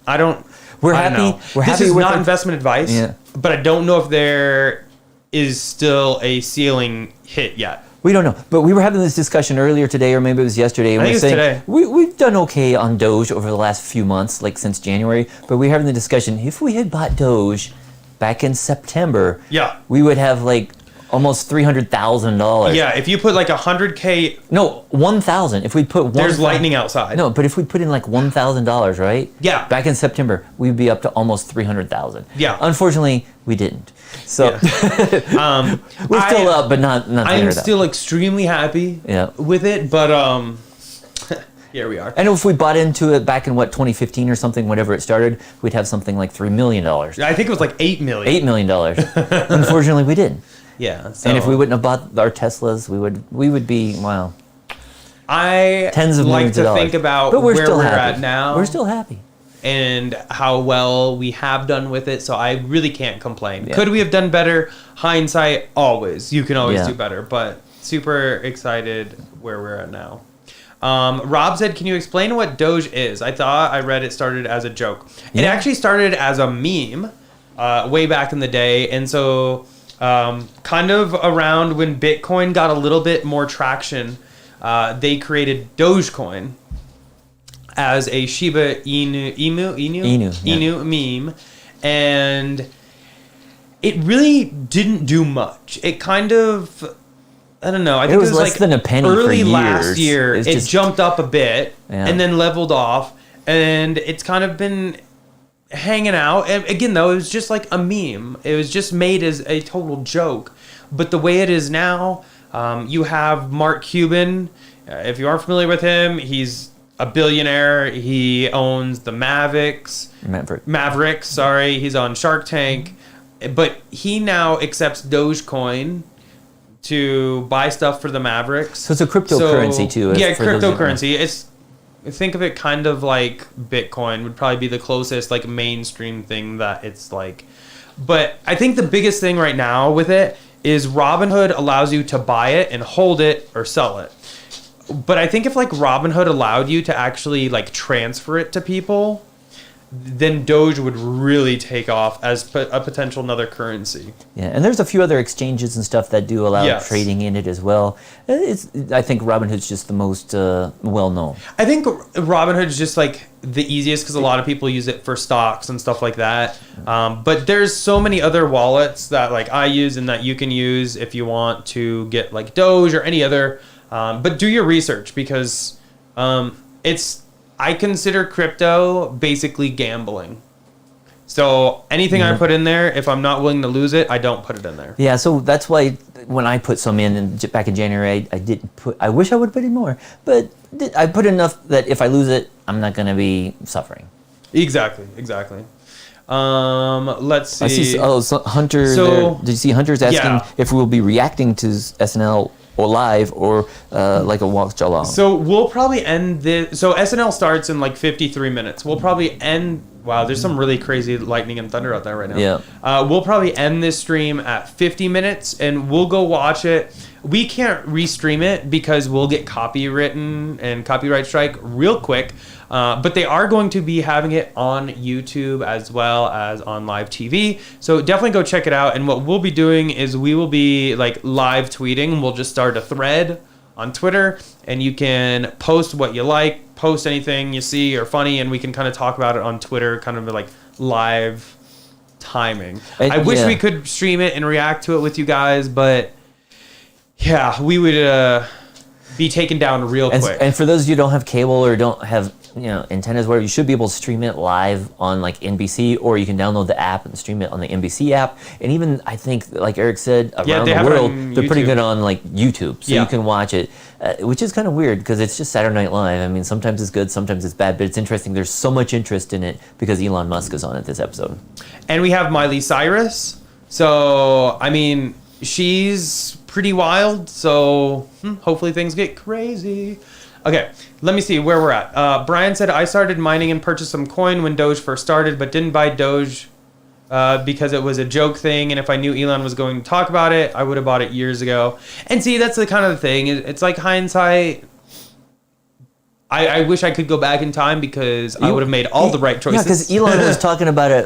S5: I don't.
S4: We're
S5: I
S4: happy.
S5: don't know.
S4: We're
S5: this
S4: happy
S5: is
S4: with
S5: not investment advice.
S4: Yeah.
S5: But I don't know if there is still a ceiling hit yet.
S4: We don't know, but we were having this discussion earlier today, or maybe it was yesterday. And
S5: I think
S4: we're
S5: it's
S4: saying
S5: today.
S4: We've done okay on Doge over the last few months, like since January. But we're having the discussion: if we had bought Doge back in September, we would have like almost $300,000.
S5: Yeah, if you put like $100K.
S4: No, 1,000. If we put one.
S5: There's lightning outside.
S4: No, but if we put in like $1,000, right?
S5: Yeah.
S4: Back in September, we'd be up to almost 300,000.
S5: Yeah.
S4: Unfortunately, we didn't. So
S5: Yeah.
S4: we're still up, but not.
S5: I'm still extremely happy. With it, but here we are.
S4: And if we bought into it back in 2015 or something, whenever it started, we'd have something like $3 million.
S5: I think it was like $8 million.
S4: $8 million. Unfortunately, we didn't.
S5: Yeah. So.
S4: And if we wouldn't have bought our Teslas, we would be tens of millions of dollars.
S5: Think about
S4: but
S5: where we're
S4: happy.
S5: at now.
S4: We're still happy.
S5: And how well we have done with it, so I really can't complain.
S4: Yeah.
S5: Could we have done better? Hindsight, always. You can always
S4: Yeah.
S5: do better, but super excited where we're at now. Rob said, can you explain what Doge is? I thought I read it started as a joke. It actually started as a meme way back in the day, and so kind of around when Bitcoin got a little bit more traction, they created Dogecoin as a Shiba Inu meme, and it really didn't do much. It kind of, I don't know. I think it was
S4: less
S5: like
S4: than a penny
S5: early
S4: for
S5: last
S4: years.
S5: year.
S4: It's
S5: It
S4: just
S5: jumped up a bit and then leveled off, and it's kind of been hanging out. And again, though, it was just like a meme. It was just made as a total joke. But the way it is now, you have Mark Cuban. If you aren't familiar with him, he's a billionaire. He owns the Mavericks. Sorry, he's on Shark Tank, but he now accepts Dogecoin to buy stuff for the Mavericks.
S4: So it's a cryptocurrency too.
S5: Yeah, cryptocurrency. It's, think of it kind of like Bitcoin would probably be the closest like mainstream thing that it's like. But I think the biggest thing right now with it is Robinhood allows you to buy it and hold it or sell it. But I think if like Robinhood allowed you to actually like transfer it to people, then Doge would really take off as a potential another currency.
S4: Yeah, and there's a few other exchanges and stuff that do allow trading in it as well. I think Robinhood's just the most well known.
S5: I think Robinhood's just like the easiest because a lot of people use it for stocks and stuff like that. But there's so many other wallets that like I use and that you can use if you want to get like Doge or any other. But do your research because I consider crypto basically gambling. So anything I put in there, if I'm not willing to lose it, I don't put it in there.
S4: Yeah, so that's why when I put some in and back in January, I didn't put. I wish I would have put in more, but I put enough that if I lose it, I'm not going to be suffering.
S5: Exactly. Let's see.
S4: I see. Oh, so Hunter.
S5: So,
S4: did you see Hunter's asking if we will be reacting to SNL or live or like a watch along?
S5: So we'll probably end this. So SNL starts in like 53 minutes. We'll probably end. Wow, there's some really crazy lightning and thunder out there right now.
S4: Yeah.
S5: We'll probably end this stream at 50 minutes and we'll go watch it. We can't restream it because we'll get copywritten and copyright strike real quick. But they are going to be having it on YouTube as well as on live TV. So definitely go check it out. And what we'll be doing is we will be like live tweeting. We'll just start a thread on Twitter and you can post what you like, post anything you see or funny, and we can kind of talk about it on Twitter, kind of like live timing. I wish we could stream it and react to it with you guys, but yeah, we would be taken down real quick.
S4: And for those of you who don't have cable or don't have antennas, where you should be able to stream it live on like NBC, or you can download the app and stream it on the NBC app. And even I think, like Eric said, around the world, they're pretty good on like YouTube, so you can watch it, which is kind of weird because it's just Saturday Night Live. I mean, sometimes it's good, sometimes it's bad, but it's interesting. There's so much interest in it because Elon Musk is on it this episode.
S5: And we have Miley Cyrus, so I mean, she's pretty wild. So hopefully things get crazy. Okay, let me see where we're at. Brian said, I started mining and purchased some coin when Doge first started, but didn't buy Doge because it was a joke thing. And if I knew Elon was going to talk about it, I would have bought it years ago. And see, that's the kind of thing. It's like hindsight. I wish I could go back in time because I would have made all the right choices.
S4: Yeah, because Elon was talking about it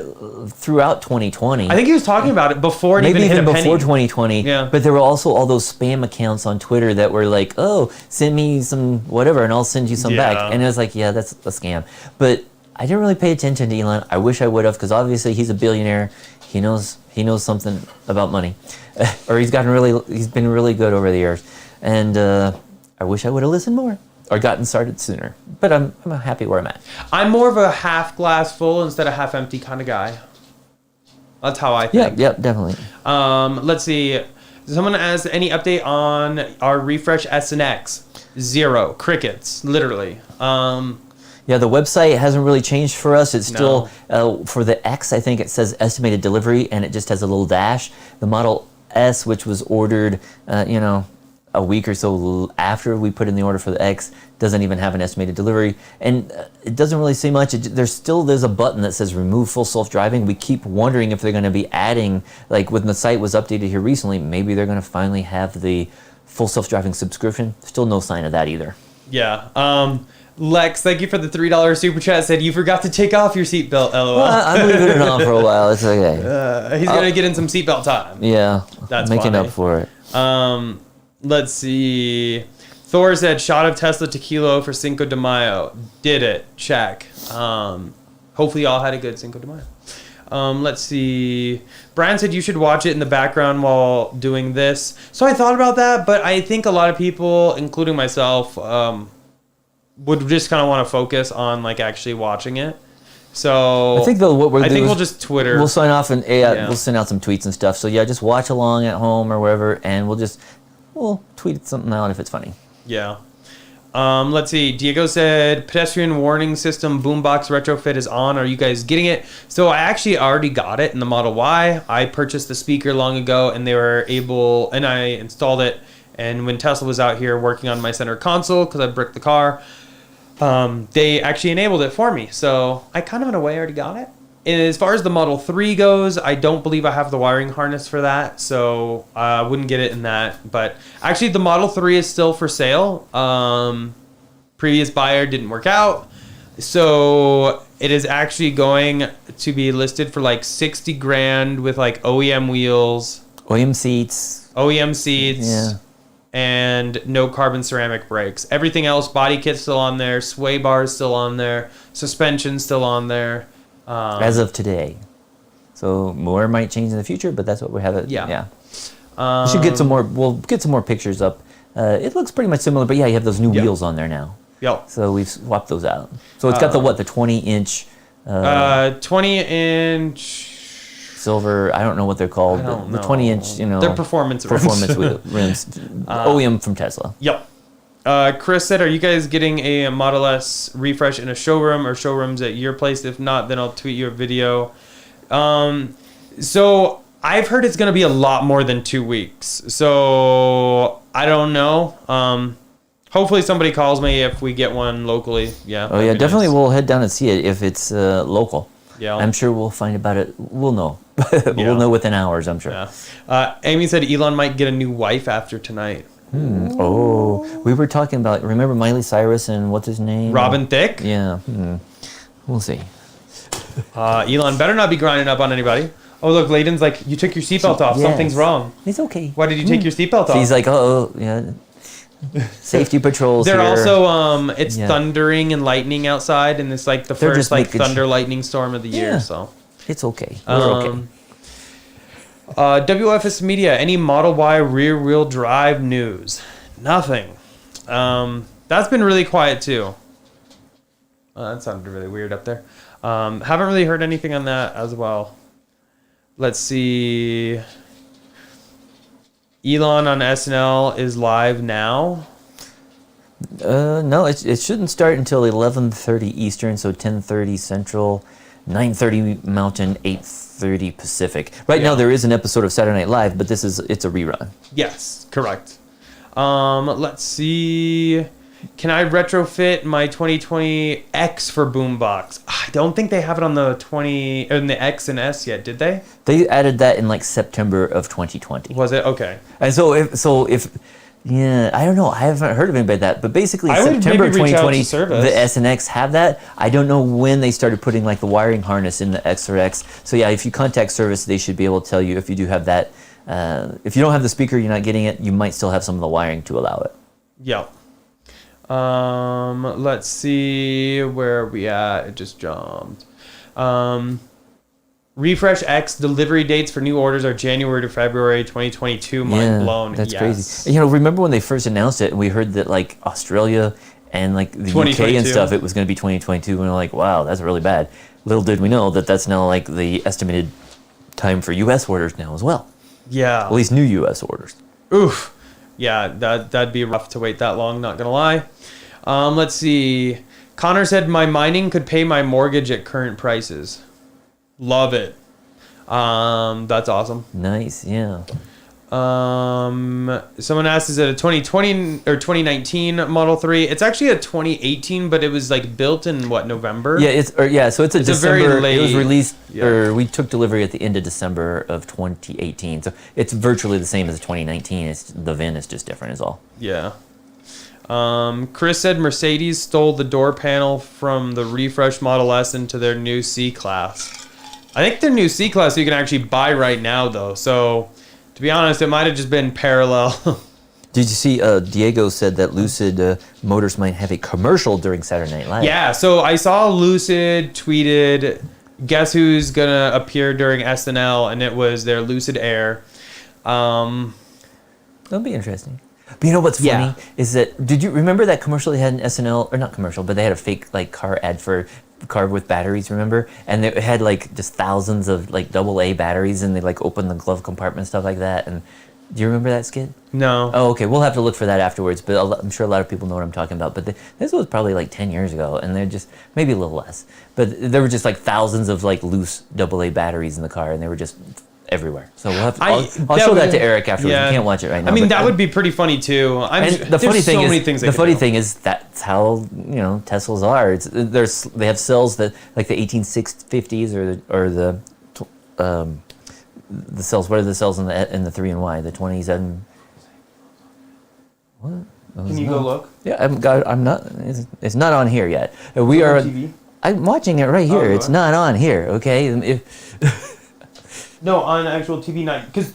S4: throughout 2020.
S5: I think he was talking about it before it even hit a penny.
S4: Before 2020.
S5: Yeah.
S4: But there were also all those spam accounts on Twitter that were like, oh, send me some whatever and I'll send you some back. And it was like, yeah, that's a scam. But I didn't really pay attention to Elon. I wish I would have, because obviously he's a billionaire. He knows something about money. Or he's been really good over the years. And I wish I would have listened more. Or gotten started sooner, but I'm happy where I'm at.
S5: I'm more of a half glass full instead of half empty kind of guy. That's how I think.
S4: Yeah, definitely.
S5: Let's see. Someone asked any update on our refresh SNX. 0 crickets, literally.
S4: Yeah, the website hasn't really changed for us. It's still for the X. I think it says estimated delivery, and it just has a little dash. The Model S, which was ordered, a week or so after we put in the order for the X, doesn't even have an estimated delivery, and it doesn't really say much. There's a button that says remove full self-driving. We keep wondering if they're going to be adding, like when the site was updated here recently, maybe they're going to finally have the full self-driving subscription. Still no sign of that either.
S5: Yeah. Lex, thank you for the $3 super chat. Said you forgot to take off your seatbelt. LOL.
S4: Well, I'm leaving it on for a while. It's okay.
S5: He's gonna get in some seatbelt time.
S4: Yeah,
S5: that's
S4: making
S5: funny.
S4: up for it.
S5: Let's see. Thor said, shot of Tesla tequila for Cinco de Mayo. Did it. Check. Hopefully y'all had a good Cinco de Mayo. Let's see. Brian said you should watch it in the background while doing this. So I thought about that, but I think a lot of people, including myself, would just kind of want to focus on like actually watching it. So
S4: I think what we'll do
S5: we'll
S4: is
S5: just Twitter.
S4: We'll sign off and we'll send out some tweets and stuff. So yeah, just watch along at home or wherever, and we'll tweet something out if it's funny.
S5: Yeah. Let's see. Diego said pedestrian warning system boombox retrofit is on. Are you guys getting it? So I actually already got it in the Model Y. I purchased the speaker long ago, and I installed it. And when Tesla was out here working on my center console, because I bricked the car, they actually enabled it for me. So I kind of in a way already got it. And as far as the Model 3 goes, I don't believe I have the wiring harness for that, so I wouldn't get it in that. But actually, the Model 3 is still for sale. Previous buyer didn't work out, so it is actually going to be listed for like $60,000 with like OEM wheels,
S4: OEM seats.
S5: yeah, and no carbon ceramic brakes. Everything else, body kit's still on there, sway bars still on there, suspension still on there.
S4: As of today. So more might change in the future, but that's what we have.
S5: Yeah.
S4: We should get some more. We'll get some more pictures up. It looks pretty much similar, but yeah, you have those new
S5: Yep.
S4: wheels on there now.
S5: Yep.
S4: So we've swapped those out. So it's got the 20-inch
S5: 20-inch.
S4: silver. I don't know what they're called.
S5: I don't
S4: the
S5: know.
S4: 20-inch,
S5: They're performance rims.
S4: rims. OEM from Tesla.
S5: Yep. Chris said, "Are you guys getting a Model S refresh in a showroom or showrooms at your place? If not, then I'll tweet you a video." So I've heard it's going to be a lot more than 2 weeks. So I don't know. Hopefully somebody calls me if we get one locally. Yeah.
S4: Oh yeah,
S5: that'd be
S4: definitely.
S5: nice.
S4: We'll head down and see it if it's local.
S5: Yeah.
S4: I'm sure we'll find about it. We'll know. We'll know within hours, I'm sure.
S5: Yeah. Amy said Elon might get a new wife after tonight.
S4: Oh, we were talking about. Remember Miley Cyrus and what's his name?
S5: Robin Thicke.
S4: Yeah. We'll see.
S5: Elon better not be grinding up on anybody. Oh look, Layden's like, you took your seatbelt off.
S4: Yes.
S5: Something's wrong.
S4: It's okay.
S5: Why did you take your seatbelt off?
S4: He's like, oh yeah. Safety patrols.
S5: They're
S4: here.
S5: also it's
S4: Yeah.
S5: thundering and lightning outside, and it's like the
S4: They're
S5: first
S4: just
S5: like
S4: making
S5: thunder lightning storm of the year.
S4: Yeah.
S5: So
S4: It's okay. We're okay.
S5: WFS Media, any Model Y rear wheel drive news? Nothing. That's been really quiet too. That sounded really weird up there. Haven't really heard anything on that as well. Let's see. Elon on SNL is live now.
S4: No, it shouldn't start until 11:30 Eastern, so 10:30 Central, 9:30 Mountain, 8:30 Pacific. Right now there is an episode of Saturday Night Live, but it's a rerun.
S5: Yes, correct. Let's see. Can I retrofit my 2020 X for boombox? I don't think they have it on the 20 or in the X and S yet, did they?
S4: They added that in like September of 2020.
S5: Was it? Okay.
S4: And so if yeah, I don't know. I haven't heard of anybody that, but basically
S5: I would
S4: September
S5: maybe reach out to
S4: 2020,
S5: service.
S4: the S and X have that. I don't know when they started putting like the wiring harness in the X or X. So yeah, if you contact service, they should be able to tell you if you do have that. If you don't have the speaker, you're not getting it. You might still have some of the wiring to allow it.
S5: Yeah. Let's see, where are we at? It just jumped. Refresh X delivery dates for new orders are January to February 2022. Mind blown.
S4: That's
S5: Yes.
S4: crazy. You know, remember when they first announced it and we heard that like Australia and like the UK
S5: 2022.
S4: and stuff, it was going to be 2022. And we were like, wow, that's really bad. Little did we know that that's now like the estimated time for US orders now as well.
S5: Yeah.
S4: At least new US orders.
S5: Oof. Yeah, that'd be rough to wait that long, not gonna lie. Let's see. Connor said my mining could pay my mortgage at current prices. Love it. That's awesome.
S4: Nice, yeah.
S5: Someone asked, is it a 2020 or 2019 Model 3? It's actually a 2018, but it was like built in what, November?
S4: Yeah, so it's a
S5: It's a
S4: December.
S5: very late-
S4: It was released,
S5: yeah.
S4: or we took delivery at the end of December of 2018. So it's virtually the same as 2019. It's the VIN is just different, is all.
S5: Yeah. Chris said Mercedes stole the door panel from the refresh Model S into their new C-Class. I think their new C-Class you can actually buy right now, though. So, to be honest, it might have just been parallel.
S4: Did you see? Diego said that Lucid Motors might have a commercial during Saturday Night Live.
S5: Yeah, so I saw Lucid tweeted, guess who's gonna appear during SNL, and it was their Lucid Air.
S4: That'll be interesting. But you know what's funny
S5: Yeah.
S4: is that, did you remember that commercial they had in SNL, or not commercial, but they had a fake like car ad for car with batteries, remember? And it had like just thousands of like AA batteries, and they like opened the glove compartment and stuff like that. And do you remember that skit?
S5: No.
S4: Oh, okay. We'll have to look for that afterwards, but I'm sure a lot of people know what I'm talking about. But this was probably like 10 years ago, and they're just, maybe a little less. But there were just like thousands of like loose AA batteries in the car, and they were just everywhere. So we'll have to, I'll show that to Eric afterwards.
S5: Yeah.
S4: You can't watch it right now.
S5: I mean,
S4: but
S5: that would be pretty funny too.
S4: and the funny thing is,
S5: the
S4: thing is that's how Teslas are. They have cells that like the 1850s or the cells. What are the cells in the 3 and Y? The 20s and what?
S5: Can you go look?
S4: Yeah, I'm not. It's not on here yet. We are.
S5: TV?
S4: I'm watching it right here.
S5: Oh,
S4: It's not on here. Okay.
S5: No, on actual TV night, because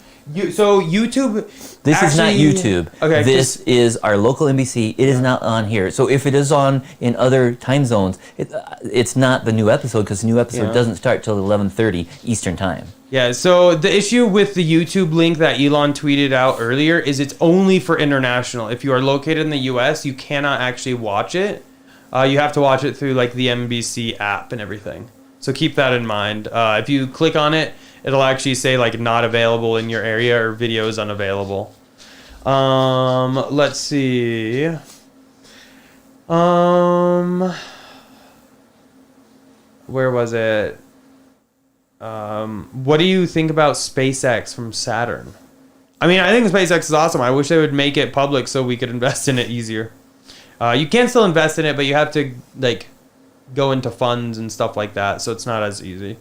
S5: So YouTube.
S4: This is not YouTube.
S5: Okay.
S4: This is our local NBC. It is not on here. So if it is on in other time zones, it's not the new episode because the new episode doesn't start till 11:30 Eastern time.
S5: Yeah. So the issue with the YouTube link that Elon tweeted out earlier is it's only for international. If you are located in the U.S., you cannot actually watch it. You have to watch it through like the NBC app and everything. So keep that in mind. If you click on it, it'll actually say like not available in your area or videos unavailable. Let's see. Where was it? What do you think about SpaceX from Saturn? I mean, I think SpaceX is awesome. I wish they would make it public so we could invest in it easier. You can still invest in it, but you have to like go into funds and stuff like that, so it's not as easy.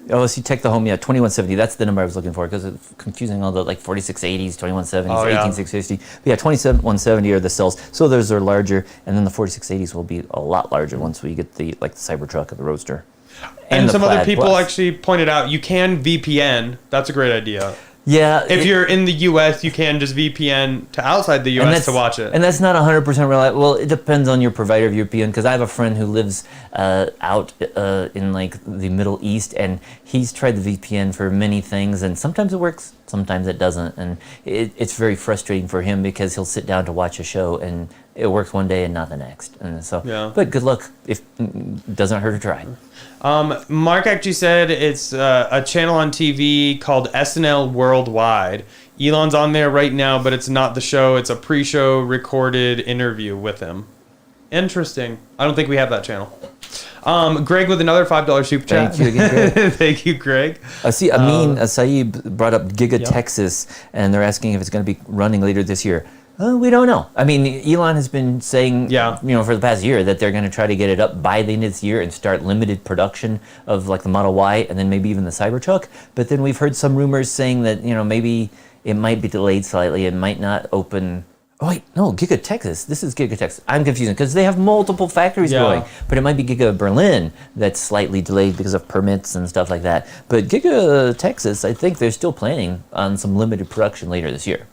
S4: OSU Tech the Home, 2170. That's the number I was looking for because it's confusing all the like 4680s, 2170s, 18650. But yeah, 2170 are the cells. So those are larger, and then the 4680s will be a lot larger once we get the Cybertruck or the Roadster.
S5: And some other
S4: Plaid
S5: people
S4: Plus.
S5: actually pointed out you can VPN. That's a great idea.
S4: Yeah.
S5: If you're in the U.S., you can just VPN to outside the U.S. to watch it.
S4: And that's not 100% reliable. Well, it depends on your provider of VPN, because I have a friend who lives out in like the Middle East, and he's tried the VPN for many things, and sometimes it works, sometimes it doesn't, and it's very frustrating for him because he'll sit down to watch a show and it works one day and not the next. And so, but good luck. If it doesn't hurt to try.
S5: Mark actually said it's a channel on TV called SNL Worldwide. Elon's on there right now, but it's not the show. It's a pre-show recorded interview with him. Interesting. I don't think we have that channel. Greg with another $5 super chat.
S4: Thank you again, Greg.
S5: Thank you, Greg.
S4: See, Amin Saeed brought up Giga Texas, and they're asking if it's going to be running later this year. We don't know. I mean, Elon has been saying, for the past year that they're going to try to get it up by the end of this year and start limited production of like the Model Y and then maybe even the Cybertruck. But then we've heard some rumors saying that, maybe it might be delayed slightly. It might not open. Oh, wait, no, Giga Texas. This is Giga Texas. I'm confusing because they have multiple factories going. But it might be Giga Berlin that's slightly delayed because of permits and stuff like that. But Giga Texas, I think they're still planning on some limited production later this year.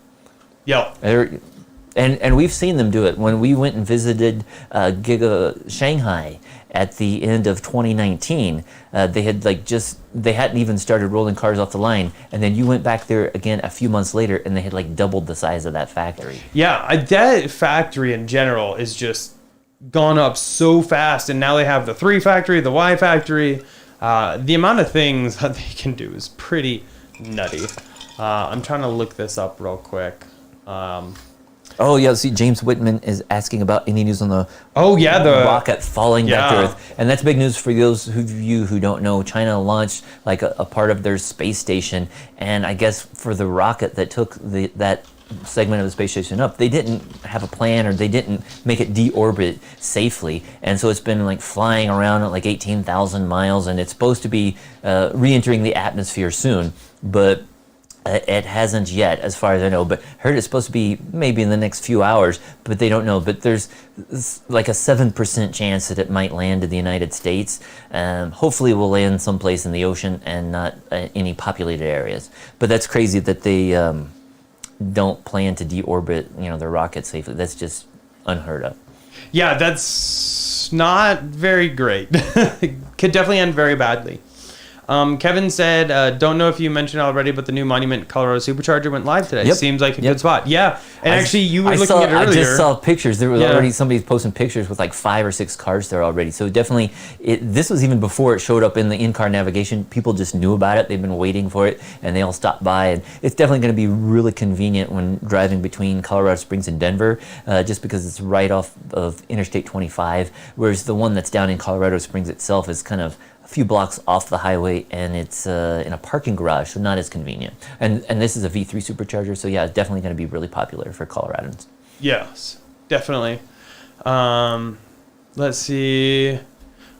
S4: And we've seen them do it. When we went and visited Giga Shanghai at the end of 2019, they hadn't even started rolling cars off the line, and then you went back there again a few months later, and they had like doubled the size of that factory. Yeah,
S5: that factory in general is just gone up so fast, and now they have the 3 factory, the Y factory. The amount of things that they can do is pretty nutty. I'm trying to look this up real quick.
S4: See, James Whitman is asking about any news on the
S5: the
S4: rocket falling back to Earth. And that's big news for those of you who don't know. China launched like a part of their space station, and I guess for the rocket that took that segment of the space station up, they didn't have a plan, or they didn't make it deorbit safely, and so it's been like flying around at like 18,000 miles, and it's supposed to be re-entering the atmosphere soon, but it hasn't yet, as far as I know, but heard it's supposed to be maybe in the next few hours, but they don't know. But there's like a 7% chance that it might land in the United States. Hopefully it will land someplace in the ocean and not any populated areas. But that's crazy that they don't plan to deorbit, their rocket safely. That's just unheard of.
S5: Yeah, that's not very great. Could definitely end very badly. Kevin said, don't know if you mentioned already, but the new Monument Colorado Supercharger went live today. Seems like a good spot. Yeah. And actually, you were looking at it earlier.
S4: I just saw pictures. There was already somebody posting pictures with like 5 or 6 cars there already. So definitely, this was even before it showed up in the in-car navigation. People just knew about it. They've been waiting for it, and they all stopped by. And it's definitely going to be really convenient when driving between Colorado Springs and Denver, just because it's right off of Interstate 25, whereas the one that's down in Colorado Springs itself is kind of a few blocks off the highway, and it's in a parking garage, so not as convenient. And this is a V3 supercharger, so yeah, it's definitely going to be really popular for Coloradans.
S5: Yes, definitely. Let's see.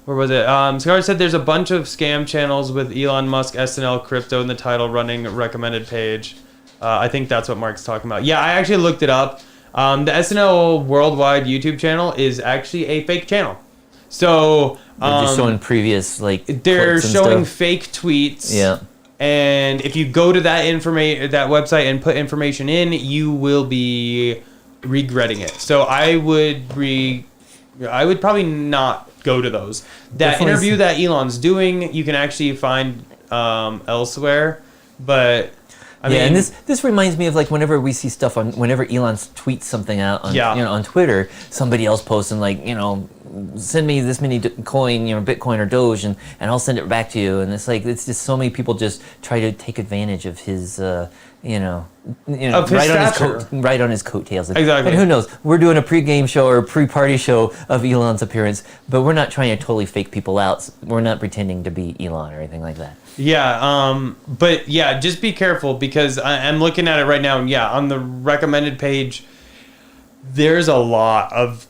S5: Where was it? Scar said there's a bunch of scam channels with Elon Musk SNL crypto in the title running recommended page. I think that's what Mark's talking about. Yeah, I actually looked it up. The SNL Worldwide YouTube channel is actually a fake channel. So
S4: they're just showing previous
S5: they're showing
S4: stuff.
S5: fake tweets.
S4: Yeah.
S5: And if you go to that website and put information in, you will be regretting it. So I would probably not go to those. That
S4: Definitely.
S5: interview that Elon's doing, you can actually find elsewhere. But I mean,
S4: and this reminds me of like whenever we see stuff whenever Elon tweets something out on on Twitter, somebody else posting like send me this many coin, Bitcoin or Doge, and I'll send it back to you. And it's like it's just so many people just try to take advantage of his of his right on his coattails.
S5: Exactly.
S4: And who knows? We're doing a pre-game show or a pre-party show of Elon's appearance, but we're not trying to totally fake people out. We're not pretending to be Elon or anything like that.
S5: Yeah, but yeah, just be careful because I'm looking at it right now, and yeah, on the recommended page, there's a lot of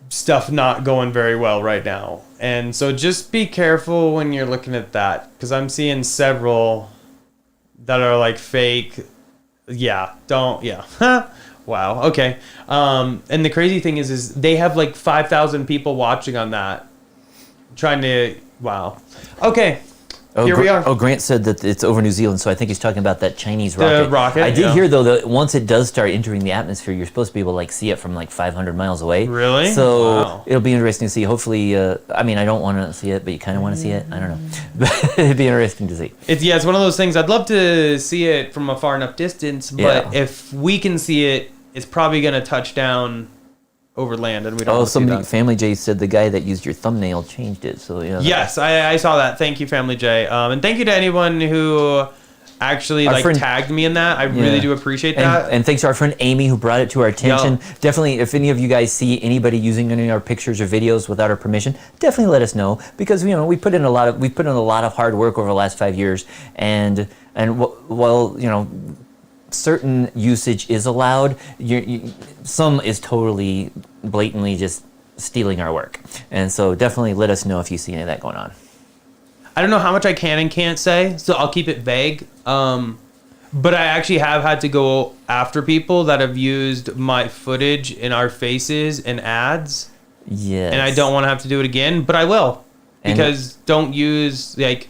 S5: stuff not going very well right now. And so just be careful when you're looking at that because I'm seeing several that are like fake. Yeah, wow, okay. And the crazy thing is they have like 5,000 people watching on that. Wow. Okay. Here we are.
S4: Oh, Grant said that it's over New Zealand, so I think he's talking about that Chinese rocket.
S5: The rocket,
S4: I did hear though that once it does start entering the atmosphere, you're supposed to be able to like see it from like 500 miles away.
S5: Really?
S4: So
S5: Wow.
S4: it'll be interesting to see. Hopefully, I mean, I don't want to see it, but you kind of want to see it. I don't know, but it'd be interesting to see.
S5: It's one of those things. I'd love to see it from a far enough distance, but if we can see it, it's probably gonna touch down over land, and we don't.
S4: Somebody, Family J said the guy that used your thumbnail changed it. So yeah.
S5: Yes, I saw that. Thank you, Family J. And thank you to anyone who actually tagged me in that. I really do appreciate that.
S4: And thanks to our friend Amy who brought it to our attention. Definitely, if any of you guys see anybody using any of our pictures or videos without our permission, definitely let us know because we put in a lot of hard work over the last 5 years, and while certain usage is allowed, some is totally blatantly just stealing our work. And so definitely let us know if you see any of that going on.
S5: I don't know how much I can and can't say, so I'll keep it vague. But I actually have had to go after people that have used my footage in our faces in ads.
S4: Yes.
S5: And I don't want to have to do it again, but I will. Because don't use, they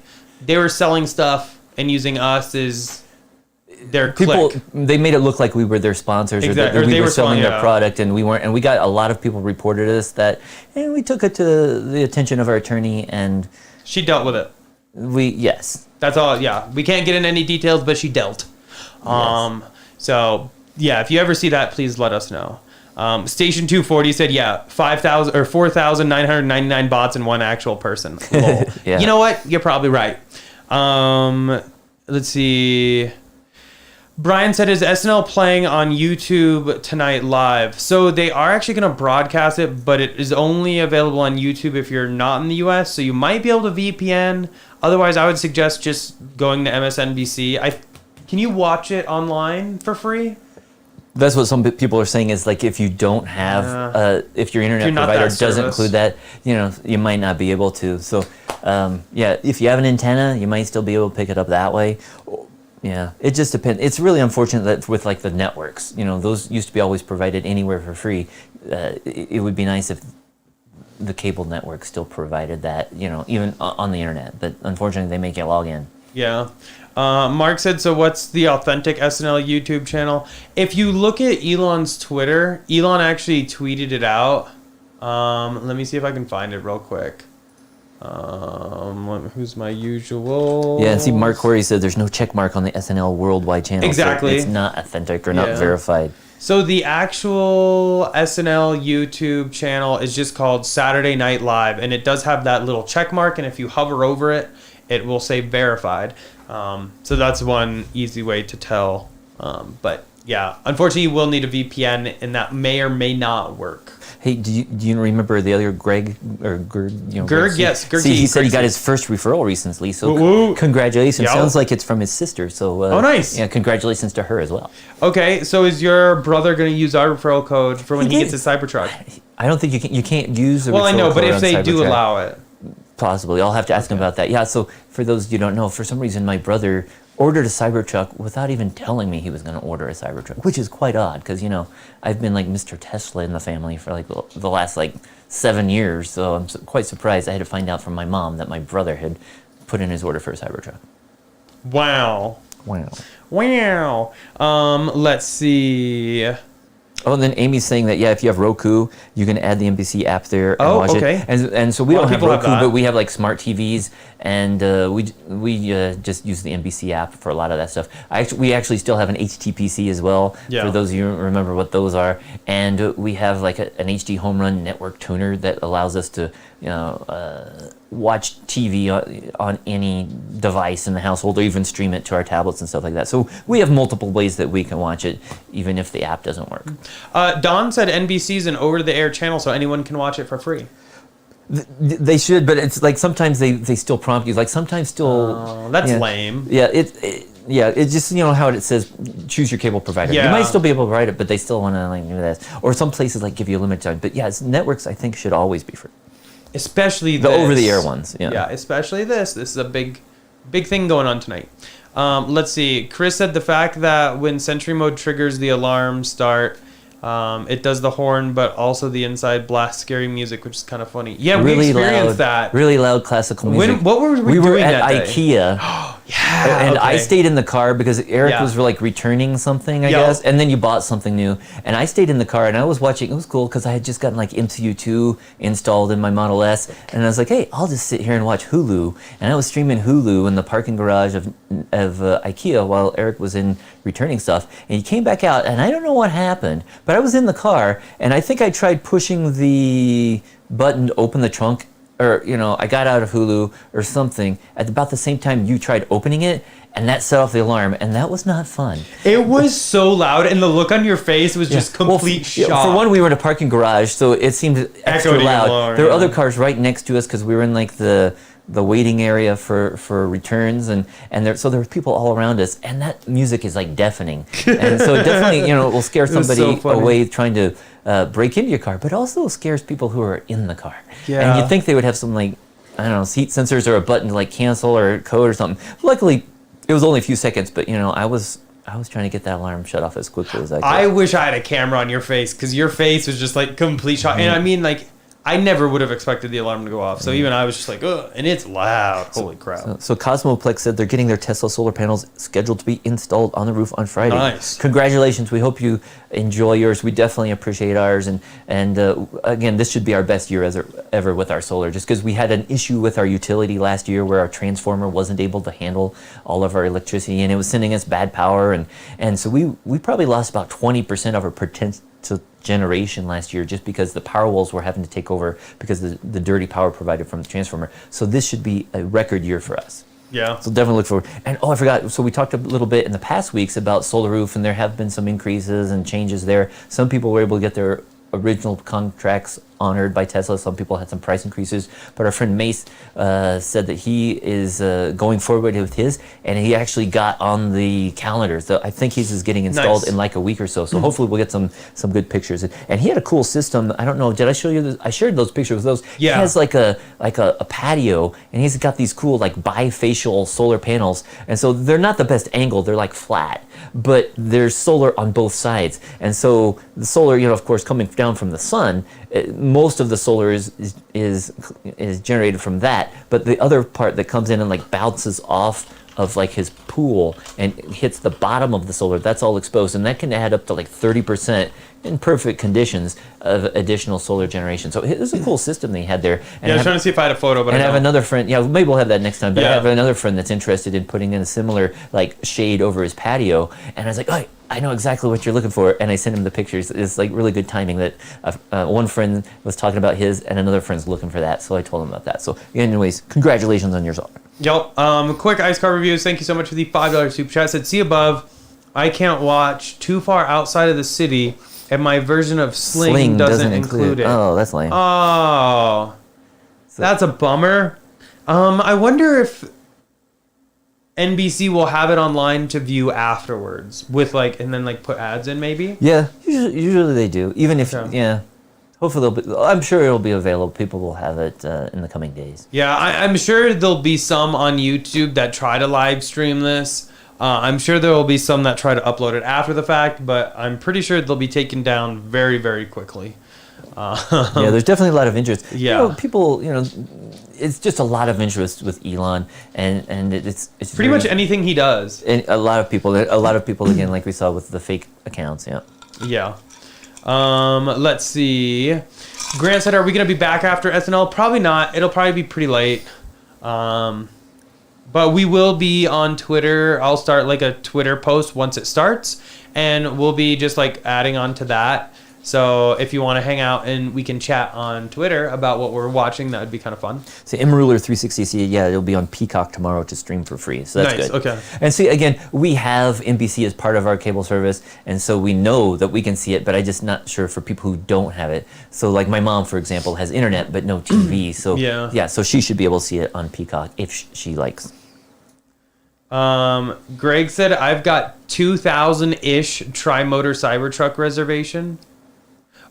S5: were selling stuff and using us as their click.
S4: They made it look like we were their sponsors or that we were selling their product, and we weren't. And we got a lot of people reported us that, and we took it to the attention of our attorney, and
S5: she dealt with it.
S4: That's
S5: all. Yeah, we can't get into any details, but she dealt. So yeah, if you ever see that, please let us know. Station 240 said, 5,000 or 4,999 bots and one actual person. Lol. You know what? You're probably right. Let's see. Brian said, is SNL playing on YouTube tonight live? So they are actually going to broadcast it, but it is only available on YouTube if you're not in the US. So you might be able to VPN. Otherwise, I would suggest just going to MSNBC. Can you watch it online for free?
S4: That's what some people are saying is like if you don't have, if your internet provider doesn't include that, you might not be able to. So, if you have an antenna, you might still be able to pick it up that way. Yeah, it just depends. It's really unfortunate that with like the networks, those used to be always provided anywhere for free. It would be nice if the cable network still provided that, even on the internet. But unfortunately, they make you log in. Yeah.
S5: Mark said, so what's the authentic SNL YouTube channel? If you look at Elon's Twitter, Elon actually tweeted it out. Let me see if I can find it real quick. Who's my usual?
S4: Yeah, see, Mark Corey said there's no check mark on the SNL Worldwide channel.
S5: Exactly.
S4: So it's not authentic or not verified.
S5: So the actual SNL YouTube channel is just called Saturday Night Live, and it does have that little check mark, and if you hover over it, it will say verified. So that's one easy way to tell. But yeah, unfortunately, you will need a VPN, and that may or may not work.
S4: Hey, do you remember the other Greg or Gerg?
S5: Gerg, yes. Gerg.
S4: See, he said he got his first referral recently, so congratulations.
S5: Yep.
S4: Sounds like it's from his sister, so
S5: oh, nice.
S4: Yeah, congratulations to her as well.
S5: Okay, so is your brother going to use our referral code for when he gets his Cybertruck?
S4: I don't think you can't use the referral code.
S5: Well, I know, but if they
S4: Cybertruck.
S5: do allow it.
S4: Possibly. I'll have to ask him about that. Yeah, so for those you don't know, for some reason my brother ordered a Cybertruck without even telling me he was going to order a Cybertruck, which is quite odd because, I've been like Mr. Tesla in the family for like the last 7 years, so I'm quite surprised. I had to find out from my mom that my brother had put in his order for a Cybertruck.
S5: Wow.
S4: Wow.
S5: Let's see.
S4: Oh, and then Amy's saying that, yeah, if you have Roku, you can add the NBC app there and watch
S5: okay.
S4: it. And so we
S5: A lot
S4: don't
S5: of
S4: have
S5: people have
S4: Roku,
S5: that.
S4: but we have like smart TVs, and we just use the NBC app for a lot of that stuff. We actually still have an HTPC as well, for those of you who remember what those are. And we have like an HD home run network tuner that allows us to, watch TV on any device in the household, or even stream it to our tablets and stuff like that. So we have multiple ways that we can watch it, even if the app doesn't work.
S5: Don said NBC is an over-the-air channel, so anyone can watch it for free.
S4: They should, but it's like sometimes they still prompt you. Like sometimes still.
S5: That's lame.
S4: Yeah, it's just how it says choose your cable provider.
S5: Yeah.
S4: You might still be able to write it, but they still want to do that. Or some places like give you a limited time. But yeah, networks I think should always be free.
S5: Especially
S4: the over-the-air ones. Yeah,
S5: especially this. This is a big thing going on tonight. Let's see. Chris said the fact that when Sentry Mode triggers the alarm start, it does the horn, but also the inside blast scary music, which is kind of funny. Yeah,
S4: really
S5: we experienced that.
S4: Really loud classical music.
S5: What were we doing
S4: were at
S5: that day?
S4: IKEA.
S5: Yeah,
S4: and I
S5: okay.
S4: stayed in the car because Eric was like returning something, I guess, and then you bought something new. And I stayed in the car and I was watching. It was cool because I had just gotten like MCU2 installed in my Model S, and I was like, hey, I'll just sit here and watch Hulu. And I was streaming Hulu in the parking garage of IKEA while Eric was in returning stuff. And he came back out, and I don't know what happened, but I was in the car, and I think I tried pushing the button to open the trunk. Or, I got out of Hulu or something at about the same time you tried opening it, and that set off the alarm, and that was not fun.
S5: It was so loud, and the look on your face was just complete shock.
S4: For one, we were in a parking garage, so it seemed extra loud. There were other cars right next to us because we were in like the waiting area for returns, and so there were people all around us, and that music is like deafening. And so it definitely, will scare somebody away trying to break into your car, but also scares people who are in the car.
S5: Yeah.
S4: And you'd think they would have some like, I don't know, seat sensors or a button to like cancel or a code or something. Luckily, it was only a few seconds, but I was trying to get that alarm shut off as quickly as I could.
S5: I wish I had a camera on your face, because your face was just like complete shock. And I mean, like, I never would have expected the alarm to go off. So even I was just like, ugh, and it's loud. Holy crap.
S4: So Cosmoplex said they're getting their Tesla solar panels scheduled to be installed on the roof on Friday.
S5: Nice.
S4: Congratulations. We hope you enjoy yours. We definitely appreciate ours. And again, this should be our best year ever with our solar, just because we had an issue with our utility last year where our transformer wasn't able to handle all of our electricity, and it was sending us bad power. And so we probably lost about 20% of our potential generation last year just because the Powerwalls were having to take over because of the dirty power provided from the transformer. So this should be a record year for us.
S5: Yeah.
S4: So definitely look forward. And I forgot. So we talked a little bit in the past weeks about Solar Roof, and there have been some increases and changes there. Some people were able to get their original contracts honored by Tesla. Some people had some price increases, but our friend Mace said that he is going forward with his, and he actually got on the calendar. So I think he's getting installed in like a week or so. So hopefully we'll get some good pictures. And he had a cool system. I don't know. Did I show you this? I shared those pictures with those.
S5: Yeah.
S4: He has like a patio, and he's got these cool like bifacial solar panels. And so they're not the best angle. They're like flat, but there's solar on both sides. And so the solar, of course, coming down from the sun, most of the solar is generated from that, but the other part that comes in and like bounces off of like his pool and hits the bottom of the solar, that's all exposed, and that can add up to like 30% in perfect conditions of additional solar generation. So it was a cool system they had there. And
S5: I was trying to see if I had a photo, but
S4: I have another friend. Yeah, maybe we'll have that next time. But
S5: Yeah.
S4: I have another friend that's interested in putting in a similar like shade over his patio, and I was like, oh, I know exactly what you're looking for, and I sent him the pictures. It's like really good timing that one friend was talking about his, and another friend's looking for that, so I told him about that. So anyways, congratulations on your solar.
S5: Yep. Quick ice car reviews. Thank you so much for the $5 super chat. Said, see above, I can't watch too far outside of the city, and my version of Sling doesn't include it.
S4: Oh, that's lame.
S5: Oh, that's a bummer. I wonder if NBC will have it online to view afterwards with and then put ads in maybe.
S4: Yeah, usually they do. Even if
S5: Okay.
S4: hopefully I'm sure it'll be available. People will have it in the coming days.
S5: Yeah, I'm sure there'll be some on YouTube that try to live stream this. I'm sure there will be some that try to upload it after the fact, but I'm pretty sure they'll be taken down very, very quickly.
S4: Yeah, there's definitely a lot of interest.
S5: Yeah.
S4: People, it's just a lot of interest with Elon, and it's
S5: Pretty much anything he does.
S4: And a lot of people again, like we saw with the fake accounts. Yeah.
S5: Yeah. Let's see. Grant said, "Are we gonna be back after SNL? Probably not. It'll probably be pretty late. But we will be on Twitter. I'll start like a Twitter post once it starts, and we'll be just like adding on to that. So if you want to hang out and we can chat on Twitter about what we're watching, that would be kind of fun.
S4: So MRuler360, yeah, it'll be on Peacock tomorrow to stream for free. So that's
S5: nice.
S4: good.
S5: Okay.
S4: And see, again, we have NBC as part of our cable service, and so we know that we can see it, but I'm just not sure for people who don't have it. So like my mom, for example, has internet but no TV. So yeah, so she should be able to see it on Peacock if she likes.
S5: Greg said, I've got 2,000-ish tri-motor Cybertruck reservation.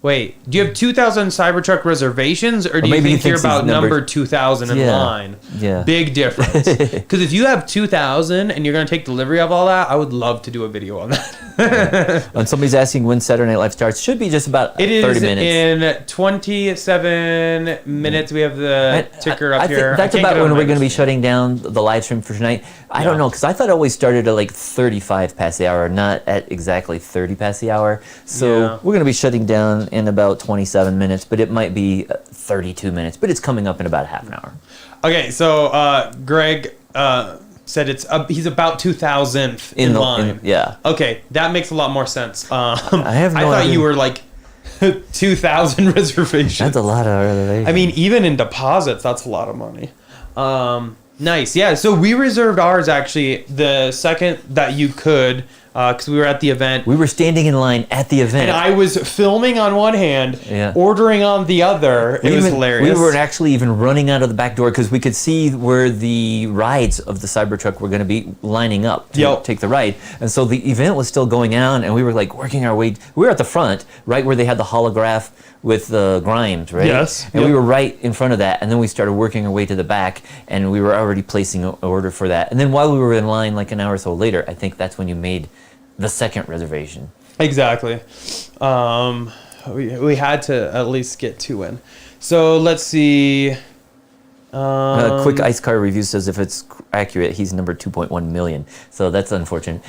S5: Wait, do you have 2,000 Cybertruck reservations, or do you think you're about number 2,000 in line?
S4: Yeah.
S5: Big difference. Because if you have 2,000 and you're going to take delivery of all that, I would love to do a video on that.
S4: And somebody's asking when Saturday Night Live starts. Should be just about 30 minutes.
S5: It is in 27 minutes. We have the ticker up here.
S4: That's about when we're going to be shutting down the live stream for tonight. I don't know, because I thought it always started at like 35 past the hour, not at exactly 30 past the hour. So we're going to be shutting down in about 27 minutes, but it might be 32 minutes, but it's coming up in about half an hour.
S5: Okay, so Greg said he's about 2,000th in line.
S4: Yeah.
S5: Okay, that makes a lot more sense.
S4: I have no
S5: I thought
S4: idea.
S5: you were like 2,000 reservations.
S4: That's a lot of reservations.
S5: I mean, even in deposits, that's a lot of money. Nice. Yeah, so we reserved ours actually the second that you could, because we were at the event.
S4: We were standing in line at the event.
S5: And I was filming on one hand, ordering on the other. It was hilarious.
S4: We were actually even running out of the back door because we could see where the rides of the Cybertruck were going to be lining up to take the ride. And so the event was still going on, and we were like working our way. We were at the front, right where they had the holograph with Grimes, right?
S5: Yes.
S4: And we were right in front of that, and then we started working our way to the back, and we were already placing an order for that. And then while we were in line, like an hour or so later, I think that's when you made the second reservation.
S5: Exactly. We had to at least get 2 in. So let's see.
S4: Quick Ice Car Review says if it's accurate, he's number 2.1 million. So that's unfortunate.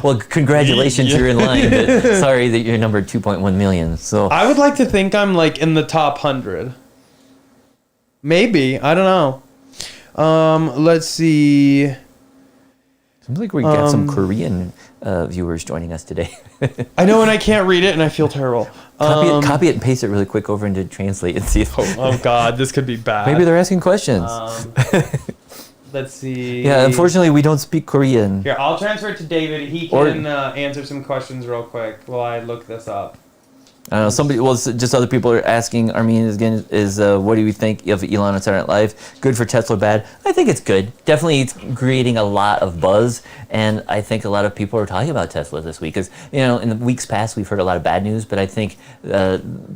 S4: Well, congratulations, you're in line. But sorry that you're number 2.1 million. So
S5: I would like to think I'm like in the top 100. Maybe. I don't know. Let's see.
S4: Seems like we got some Korean viewers joining us today.
S5: I know, and I can't read it, and I feel terrible.
S4: Copy it and paste it really quick over into Translate and see if...
S5: Oh God, this could be bad.
S4: Maybe they're asking questions.
S5: Let's see.
S4: Yeah, unfortunately, we don't speak Korean.
S5: Here, I'll transfer it to David. He can answer some questions real quick while I look this up.
S4: I don't know, just other people are asking, Armin, again, what do you think of Elon on Saturday Night Live? Good for Tesla, bad? I think it's good. Definitely it's creating a lot of buzz, and I think a lot of people are talking about Tesla this week, because, in the weeks past, we've heard a lot of bad news, but I think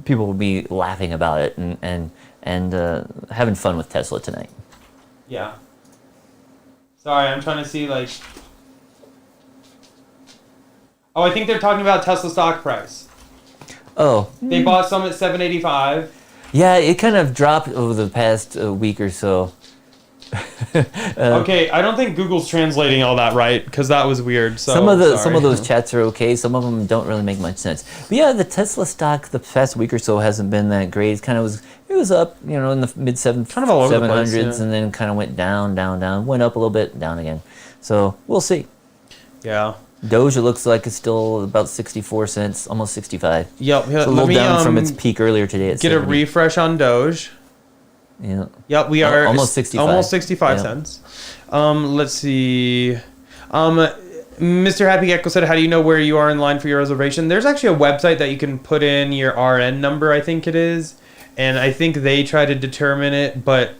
S4: people will be laughing about it and having fun with Tesla tonight.
S5: Yeah. Sorry, I'm trying to see, like... Oh, I think they're talking about Tesla stock price.
S4: Oh.
S5: They bought some at $7.85.
S4: Yeah, it kind of dropped over the past week or so.
S5: Okay, I don't think Google's translating all that right, because that was weird. So
S4: some of those chats are okay. Some of them don't really make much sense. But yeah, the Tesla stock the past week or so hasn't been that great. It was up, in the mid 700s, and then kind of went down, went up a little bit, down again. So we'll see.
S5: Yeah.
S4: Doge, it looks like it's still about 64 cents, almost 65.
S5: Yep.
S4: It's a little down from its peak earlier today at 70.
S5: Get a refresh on Doge.
S4: Yeah.
S5: Yep, we are
S4: almost 65.
S5: Almost 65 cents. Let's see. Mr. Happy Gecko said, how do you know where you are in line for your reservation? There's actually a website that you can put in your RN number, I think it is. And I think they try to determine it, but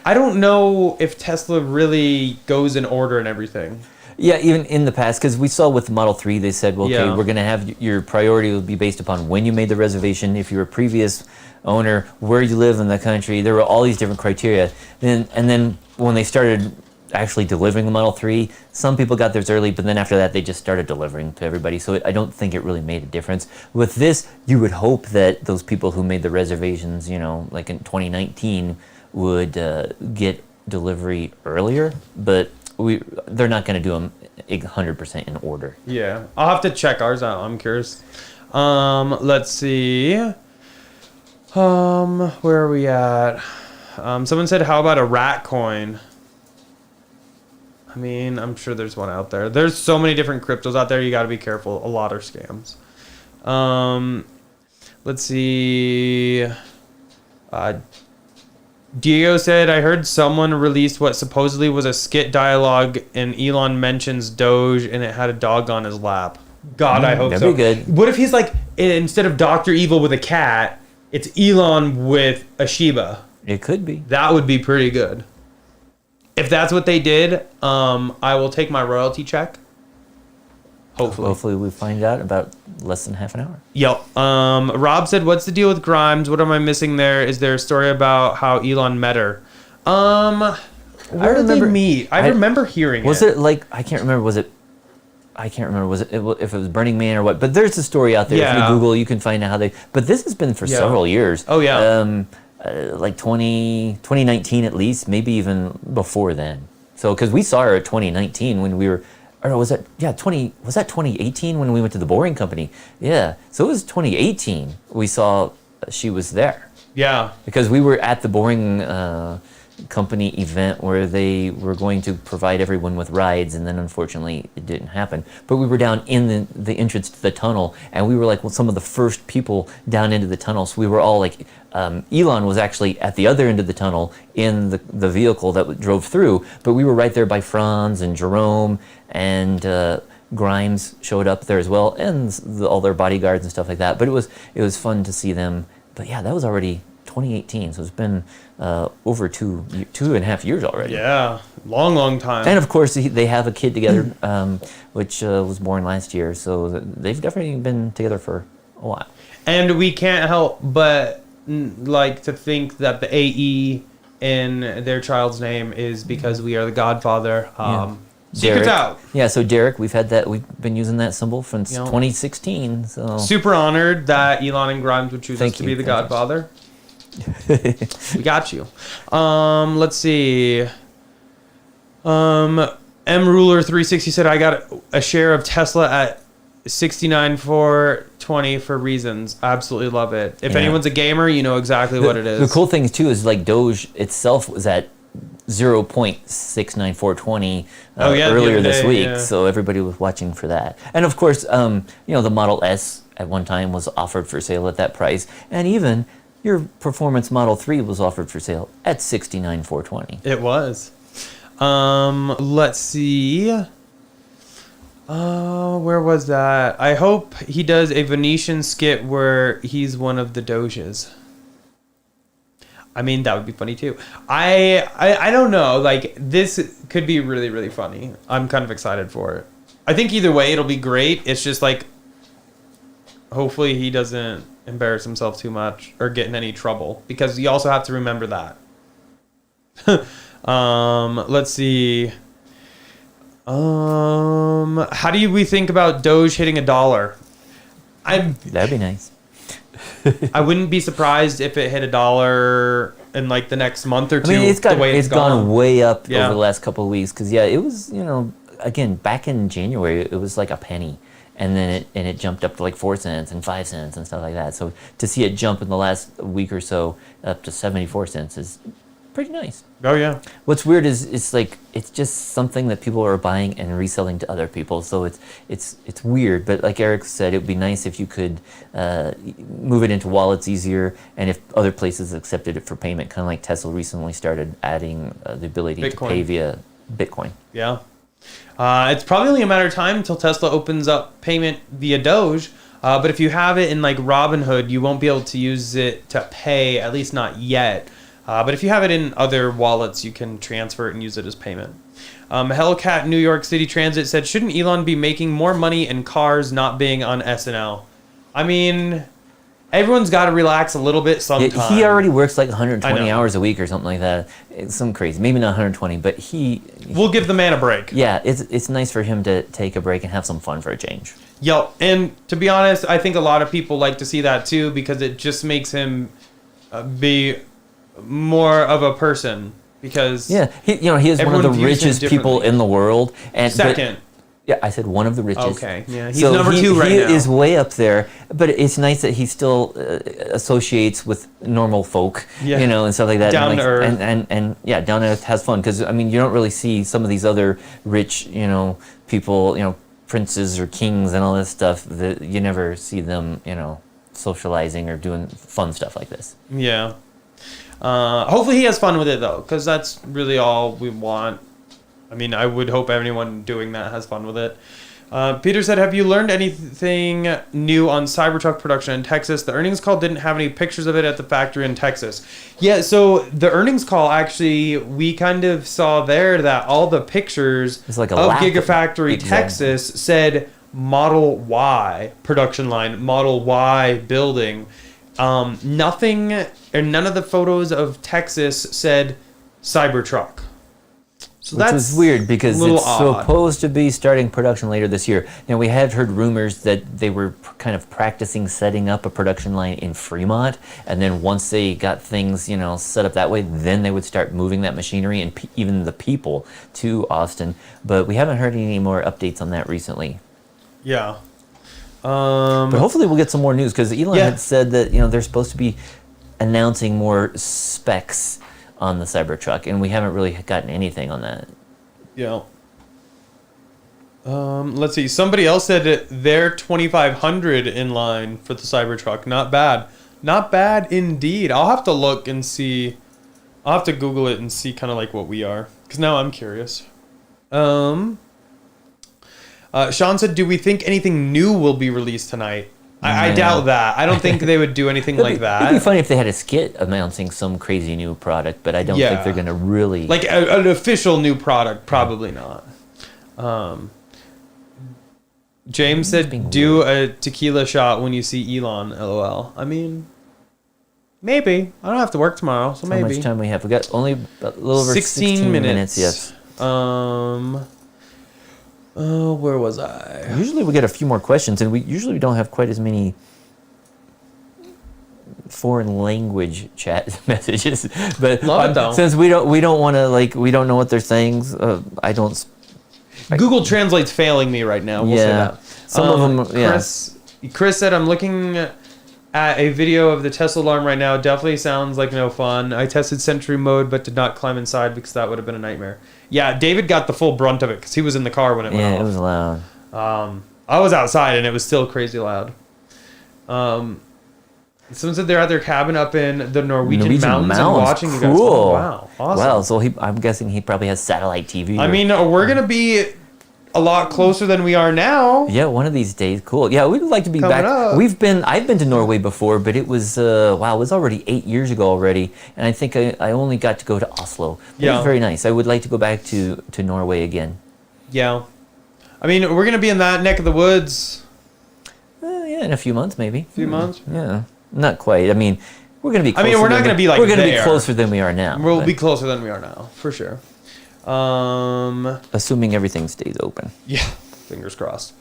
S5: I don't know if Tesla really goes in order and everything.
S4: Yeah, even in the past, because we saw with the Model 3, they said, well, okay, we're going to have your priority will be based upon when you made the reservation, if you're a previous owner, where you live in the country. There were all these different criteria. And then when they started actually delivering the Model 3. Some people got theirs early, but then after that, they just started delivering to everybody. So I don't think it really made a difference. With this, you would hope that those people who made the reservations, like in 2019, would get delivery earlier, but they're not going to do them 100% in order.
S5: Yeah, I'll have to check ours out. I'm curious. Let's see. Where are we at? Someone said, how about a rat coin? I mean, I'm sure there's one out there. There's so many different cryptos out there. You got to be careful. A lot are scams. Let's see. Diego said, I heard someone released what supposedly was a skit dialogue and Elon mentions Doge and it had a dog on his lap. God, I hope
S4: that'd
S5: so.
S4: be good.
S5: What if he's like, instead of Dr. Evil with a cat, it's Elon with a Shiba?
S4: It could be.
S5: That would be pretty good. If that's what they did, I will take my royalty check.
S4: Hopefully we find out about less than half an hour.
S5: Yep. Rob said, what's the deal with Grimes? What am I missing there? Is there a story about how Elon met her? Where did they meet? I remember hearing
S4: Was it like, I can't remember, was it if it was Burning Man or what, but there's a story out there. If you Google, you can find out how they, but this has been for several years.
S5: Oh, yeah.
S4: Like 2019 at least, maybe even before then. So, because we saw her at 2019 when we were, or was that 2018 when we went to the Boring Company? Yeah, so it was 2018 we saw she was there.
S5: Yeah.
S4: Because we were at the Boring Company event where they were going to provide everyone with rides, and then unfortunately it didn't happen. But we were down in the entrance to the tunnel, and we were like some of the first people down into the tunnel. So we were all like, Elon was actually at the other end of the tunnel in the vehicle that drove through, but we were right there by Franz and Jerome, and Grimes showed up there as well, and all their bodyguards and stuff like that. But it was fun to see them. But yeah, that was already 2018, so it's been over 2.5 years already.
S5: Yeah, long time.
S4: And of course, they have a kid together, which was born last year, so they've definitely been together for a while. And
S5: we can't help but like to think that the AE in their child's name is because we are the Godfather. Secrets out. Yeah, so Derek, we've been using that symbol since 2016. So super honored that Elon and Grimes would choose us to be the Godfather. We got you. Let's see. M Ruler 360 said, I got a share of Tesla at 69,420 for reasons. Absolutely love it. If anyone's a gamer, you know exactly what it is.
S4: The cool thing too is like Doge itself was at 0.69420 earlier this week, so everybody was watching for that. And of course, the Model S at one time was offered for sale at that price, and even your Performance Model 3 was offered for sale at 69,420.
S5: It was. Let's see. Where was that? I hope he does a Venetian skit where he's one of the Doges. I mean, that would be funny too. I don't know. Like, this could be really, really funny. I'm kind of excited for it. I think either way, it'll be great. It's just like, hopefully he doesn't embarrass himself too much or get in any trouble, because you also have to remember that. Let's see. How do we think about Doge hitting $1?
S4: That'd be nice.
S5: I wouldn't be surprised if it hit $1 in like the next month or two.
S4: I mean, it's gone way up over the last couple of weeks, because it was, again, back in January it was like a penny, and then it jumped up to like 4 cents and 5 cents and stuff like that. So to see it jump in the last week or so up to 74 cents is pretty nice.
S5: Oh yeah.
S4: What's weird is it's just something that people are buying and reselling to other people. So it's weird. But like Eric said, it would be nice if you could move it into wallets easier, and if other places accepted it for payment, kind of like Tesla recently started adding the ability to pay via Bitcoin.
S5: Yeah. It's probably only a matter of time until Tesla opens up payment via Doge. But if you have it in like Robinhood, you won't be able to use it to pay, at least not yet. But if you have it in other wallets, you can transfer it and use it as payment. Hellcat New York City Transit said, shouldn't Elon be making more money in cars not being on SNL? I mean, everyone's got to relax a little bit sometimes.
S4: He already works like 120 hours a week or something like that. It's some crazy. Maybe not 120, but we'll
S5: give the man a break.
S4: Yeah, it's nice for him to take a break and have some fun for a change.
S5: Yep. And to be honest, I think a lot of people like to see that too, because it just makes him be more of a person. Because
S4: he is one of the richest people in the world. And
S5: second.
S4: Yeah, I said one of the richest.
S5: Okay, yeah, he's number 2 right now.
S4: He is way up there, but it's nice that he still associates with normal folk, and stuff like that.
S5: Down to earth.
S4: And down to earth, has fun. Because, I mean, you don't really see some of these other rich, people, princes or kings and all this stuff, that you never see them, socializing or doing fun stuff like this.
S5: Yeah. Hopefully he has fun with it, though, because that's really all we want. I mean, I would hope anyone doing that has fun with it. Peter said, have you learned anything new on Cybertruck production in Texas? The earnings call didn't have any pictures of it at the factory in Texas. Yeah, so the earnings call, actually, we kind of saw there that all the pictures
S4: like
S5: of Gigafactory Texas said Model Y production line, Model Y building. Nothing, or none of the photos of Texas said Cybertruck. So
S4: Which was weird because it's supposed to be starting production later this year. We had heard rumors that they were kind of practicing setting up a production line in Fremont, and then once they got things, set up that way, then they would start moving that machinery and even the people to Austin. But we haven't heard any more updates on that recently.
S5: Yeah.
S4: But hopefully we'll get some more news, because Elon had said that they're supposed to be announcing more specs on the Cybertruck, and we haven't really gotten anything on that.
S5: Yeah. Let's see. Somebody else said they're 2,500 in line for the Cybertruck. Not bad. Not bad indeed. I'll have to look and see. I'll have to Google it and see kind of like what we are, because now I'm curious. Sean said, do we think anything new will be released tonight? I doubt that. I don't think they would do anything like that.
S4: It'd be funny if they had a skit announcing some crazy new product, but I don't think they're going to really...
S5: Like an official new product, probably not. James said, do a tequila shot when you see Elon, LOL. I mean, maybe. I don't have to work tomorrow, so maybe.
S4: How much time we have? We got only a little over 16 minutes. Yes.
S5: Where was I?
S4: Usually we get a few more questions, and we usually don't have quite as many foreign language chat messages. But since we don't want to, we don't know what they're saying, I don't.
S5: Google Translate's failing me right now. We'll say that.
S4: Some of them.
S5: Chris said, I'm looking at a video of the Tesla alarm right now. Definitely sounds like no fun. I tested Sentry mode, but did not climb inside because that would have been a nightmare. Yeah, David got the full brunt of it because he was in the car when it went off.
S4: Yeah, it was loud.
S5: I was outside and it was still crazy loud. Someone said they're at their cabin up in the Norwegian mountains and watching you guys.
S4: Cool.
S5: Oh, wow, awesome.
S4: Wow, so I'm guessing he probably has satellite TV.
S5: I mean, we're going to be a lot closer than we are now.
S4: Yeah, one of these days. Cool. Yeah, we'd like to be back. I've been to Norway before, but it was it was already 8 years ago already, and I think I only got to go to Oslo. It was very nice. I would like to go back to Norway again.
S5: Yeah. I mean, we're going to be in that neck of the woods.
S4: Yeah, in a few months maybe.
S5: A few months?
S4: Yeah. Not quite. I mean, we're going to be closer.
S5: I mean, we're not going to be like
S4: we're going to be closer than we are now.
S5: We'll be closer than we are now, for sure.
S4: Assuming everything stays open.
S5: Yeah, fingers crossed.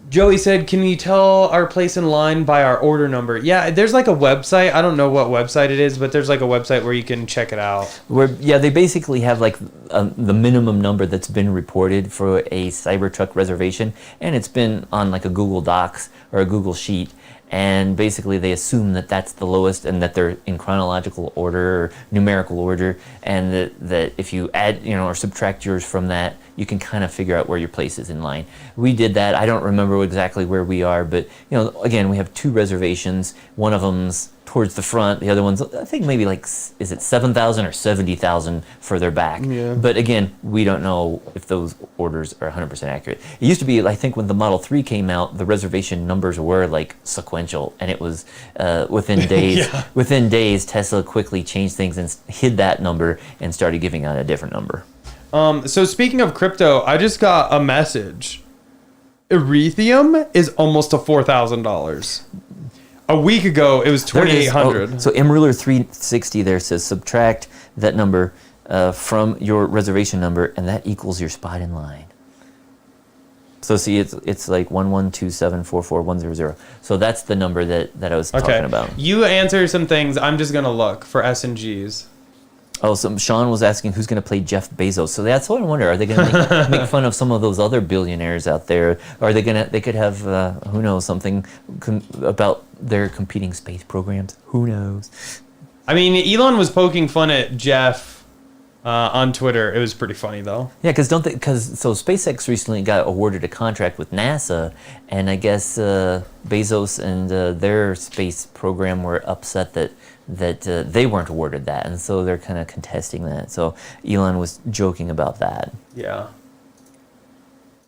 S5: Joey said, can we tell our place in line by our order number? Yeah, there's like a website. I don't know what website it is, but there's like a website where you can check it out.
S4: They basically have like the minimum number that's been reported for a Cybertruck reservation, and it's been on like a Google Docs or a Google Sheet. And basically they assume that that's the lowest and that they're in chronological order or numerical order, and that if you add, or subtract yours from that, you can kind of figure out where your place is in line. We did that. I don't remember exactly where we are, but again, we have 2 reservations. One of them's towards the front. The other one's, I think maybe is it 7,000 or 70,000 further back? Yeah. But again, we don't know if those orders are 100% accurate. It used to be, I think when the Model 3 came out, the reservation numbers were like sequential, and it was within days. Within days, Tesla quickly changed things and hid that number and started giving out a different number.
S5: So speaking of crypto, I just got a message. Ethereum is almost to $4,000. A week ago, it was
S4: There it is.
S5: 2,800.
S4: Oh, so mruler 360 there says subtract that number from your reservation number, and that equals your spot in line. So see, it's like 112744100. So that's the number that I was talking about.
S5: You answer some things. I'm just gonna look for S and Gs.
S4: Oh, so Sean was asking who's going to play Jeff Bezos. So that's what I wonder. Are they going to make fun of some of those other billionaires out there? Or are they going to? They could have who knows something about their competing space programs. Who knows?
S5: I mean, Elon was poking fun at Jeff on Twitter. It was pretty funny though.
S4: Yeah, because SpaceX recently got awarded a contract with NASA, and I guess Bezos and their space program were upset that they weren't awarded that, and so they're kind of contesting that. So Elon was joking about that.
S5: Yeah.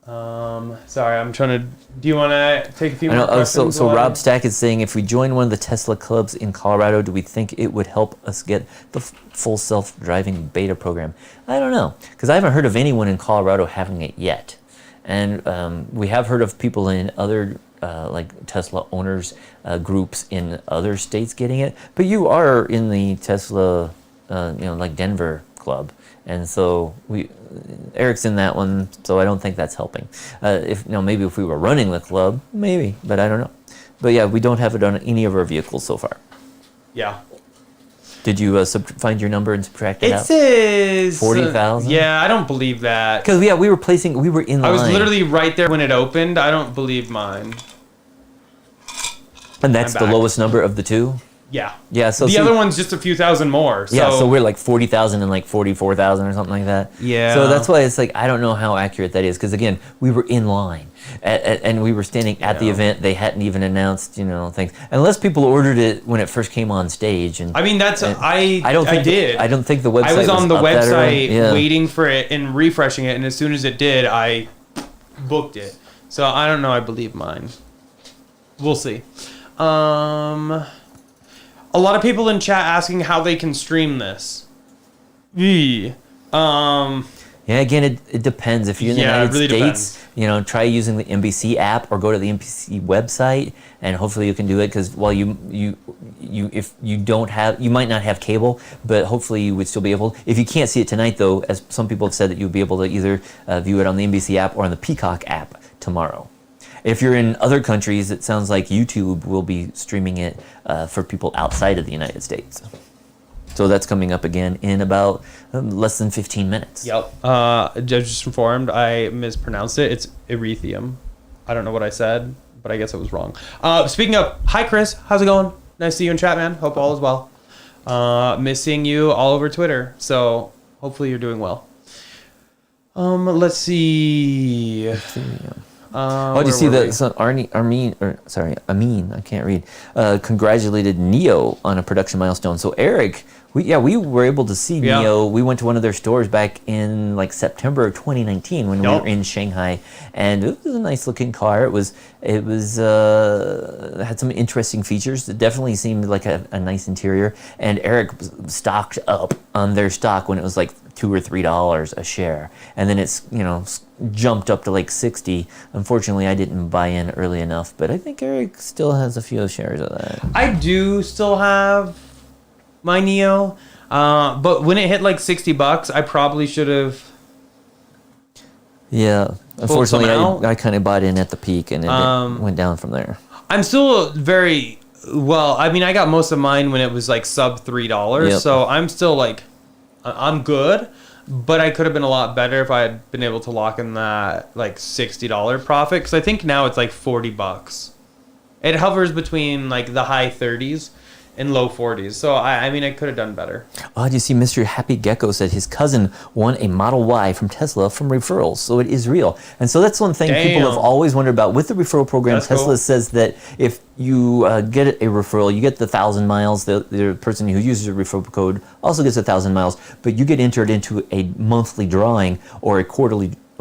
S5: Sorry, I'm trying to. Do you want to take a few more questions?
S4: So Rob Stack is saying, if we join one of the Tesla clubs in Colorado, do we think it would help us get the full self-driving beta program? I don't know, because I haven't heard of anyone in Colorado having it yet, and we have heard of people in other like Tesla owners groups in other states getting it. But you are in the Tesla, like Denver club, and so Eric's in that one. So I don't think that's helping. Maybe if we were running the club, maybe, but I don't know. But yeah, we don't have it on any of our vehicles so far.
S5: Yeah.
S4: Did you find your number and subtract it out?
S5: It says
S4: 40,000.
S5: Yeah, I don't believe that.
S4: Because we were in line.
S5: I was literally right there when it opened. I don't believe mine.
S4: And that's the lowest number of the two?
S5: Yeah.
S4: Yeah. So
S5: the other one's just a few thousand more. So.
S4: Yeah. So we're like 40,000 and like 44,000 or something like that.
S5: Yeah.
S4: So that's why it's like, I don't know how accurate that is. Because again, we were in line and we were standing at the event. They hadn't even announced, things. Unless people ordered it when it first came on stage. And
S5: I mean, I did.
S4: I don't think the website
S5: I was on the website waiting for it and refreshing it. And as soon as it did, I booked it. So I don't know. I believe mine. We'll see. A lot of people in chat asking how they can stream this.
S4: Yeah, again, it depends. If you're in the United States, try using the NBC app or go to the NBC website, and hopefully you can do it. Because while if you don't have, you might not have cable, but hopefully you would still be able. If you can't see it tonight, though, as some people have said, that you'll be able to either view it on the NBC app or on the Peacock app tomorrow. If you're in other countries, it sounds like YouTube will be streaming it for people outside of the United States. So that's coming up again in about less than 15 minutes.
S5: Yep. Just informed, I mispronounced it. It's erythium. I don't know what I said, but I guess it was wrong. Speaking of, hi Chris, how's it going? Nice to see you in chat, man. Hope all is well. Miss seeing you all over Twitter. So hopefully you're doing well. Let's see.
S4: Did you see that? So Amin, I can't read. Congratulated Neo on a production milestone. So Eric, we were able to see Neo. We went to one of their stores back in like September of 2019 when we were in Shanghai, and it was a nice looking car. It had some interesting features. It definitely seemed like a nice interior. And Eric stocked up on their stock when it was like $2 or $3 a share, and then it's jumped up to like 60. Unfortunately, I didn't buy in early enough, but I think Eric still has a few shares of that.
S5: I do still have my Neo, but when it hit like $60, I probably should have.
S4: Yeah, unfortunately, I kind of bought in at the peak, and it went down from there.
S5: I'm still very well. I mean, I got most of mine when it was like sub $3, so I'm still like, I'm good. But I could have been a lot better if I had been able to lock in that like $60 profit, because I think now it's like $40. It hovers between like the high 30s and low 40s. So I mean, I could have done better.
S4: Oh, do you see Mr. Happy Gecko said his cousin won a Model Y from Tesla from referrals. So it is real. And so that's one thing people have always wondered about with the referral program. That's Tesla says that if you get a referral, you get the 1,000 miles. The person who uses a referral code also gets 1,000 miles, but you get entered into a monthly drawing or a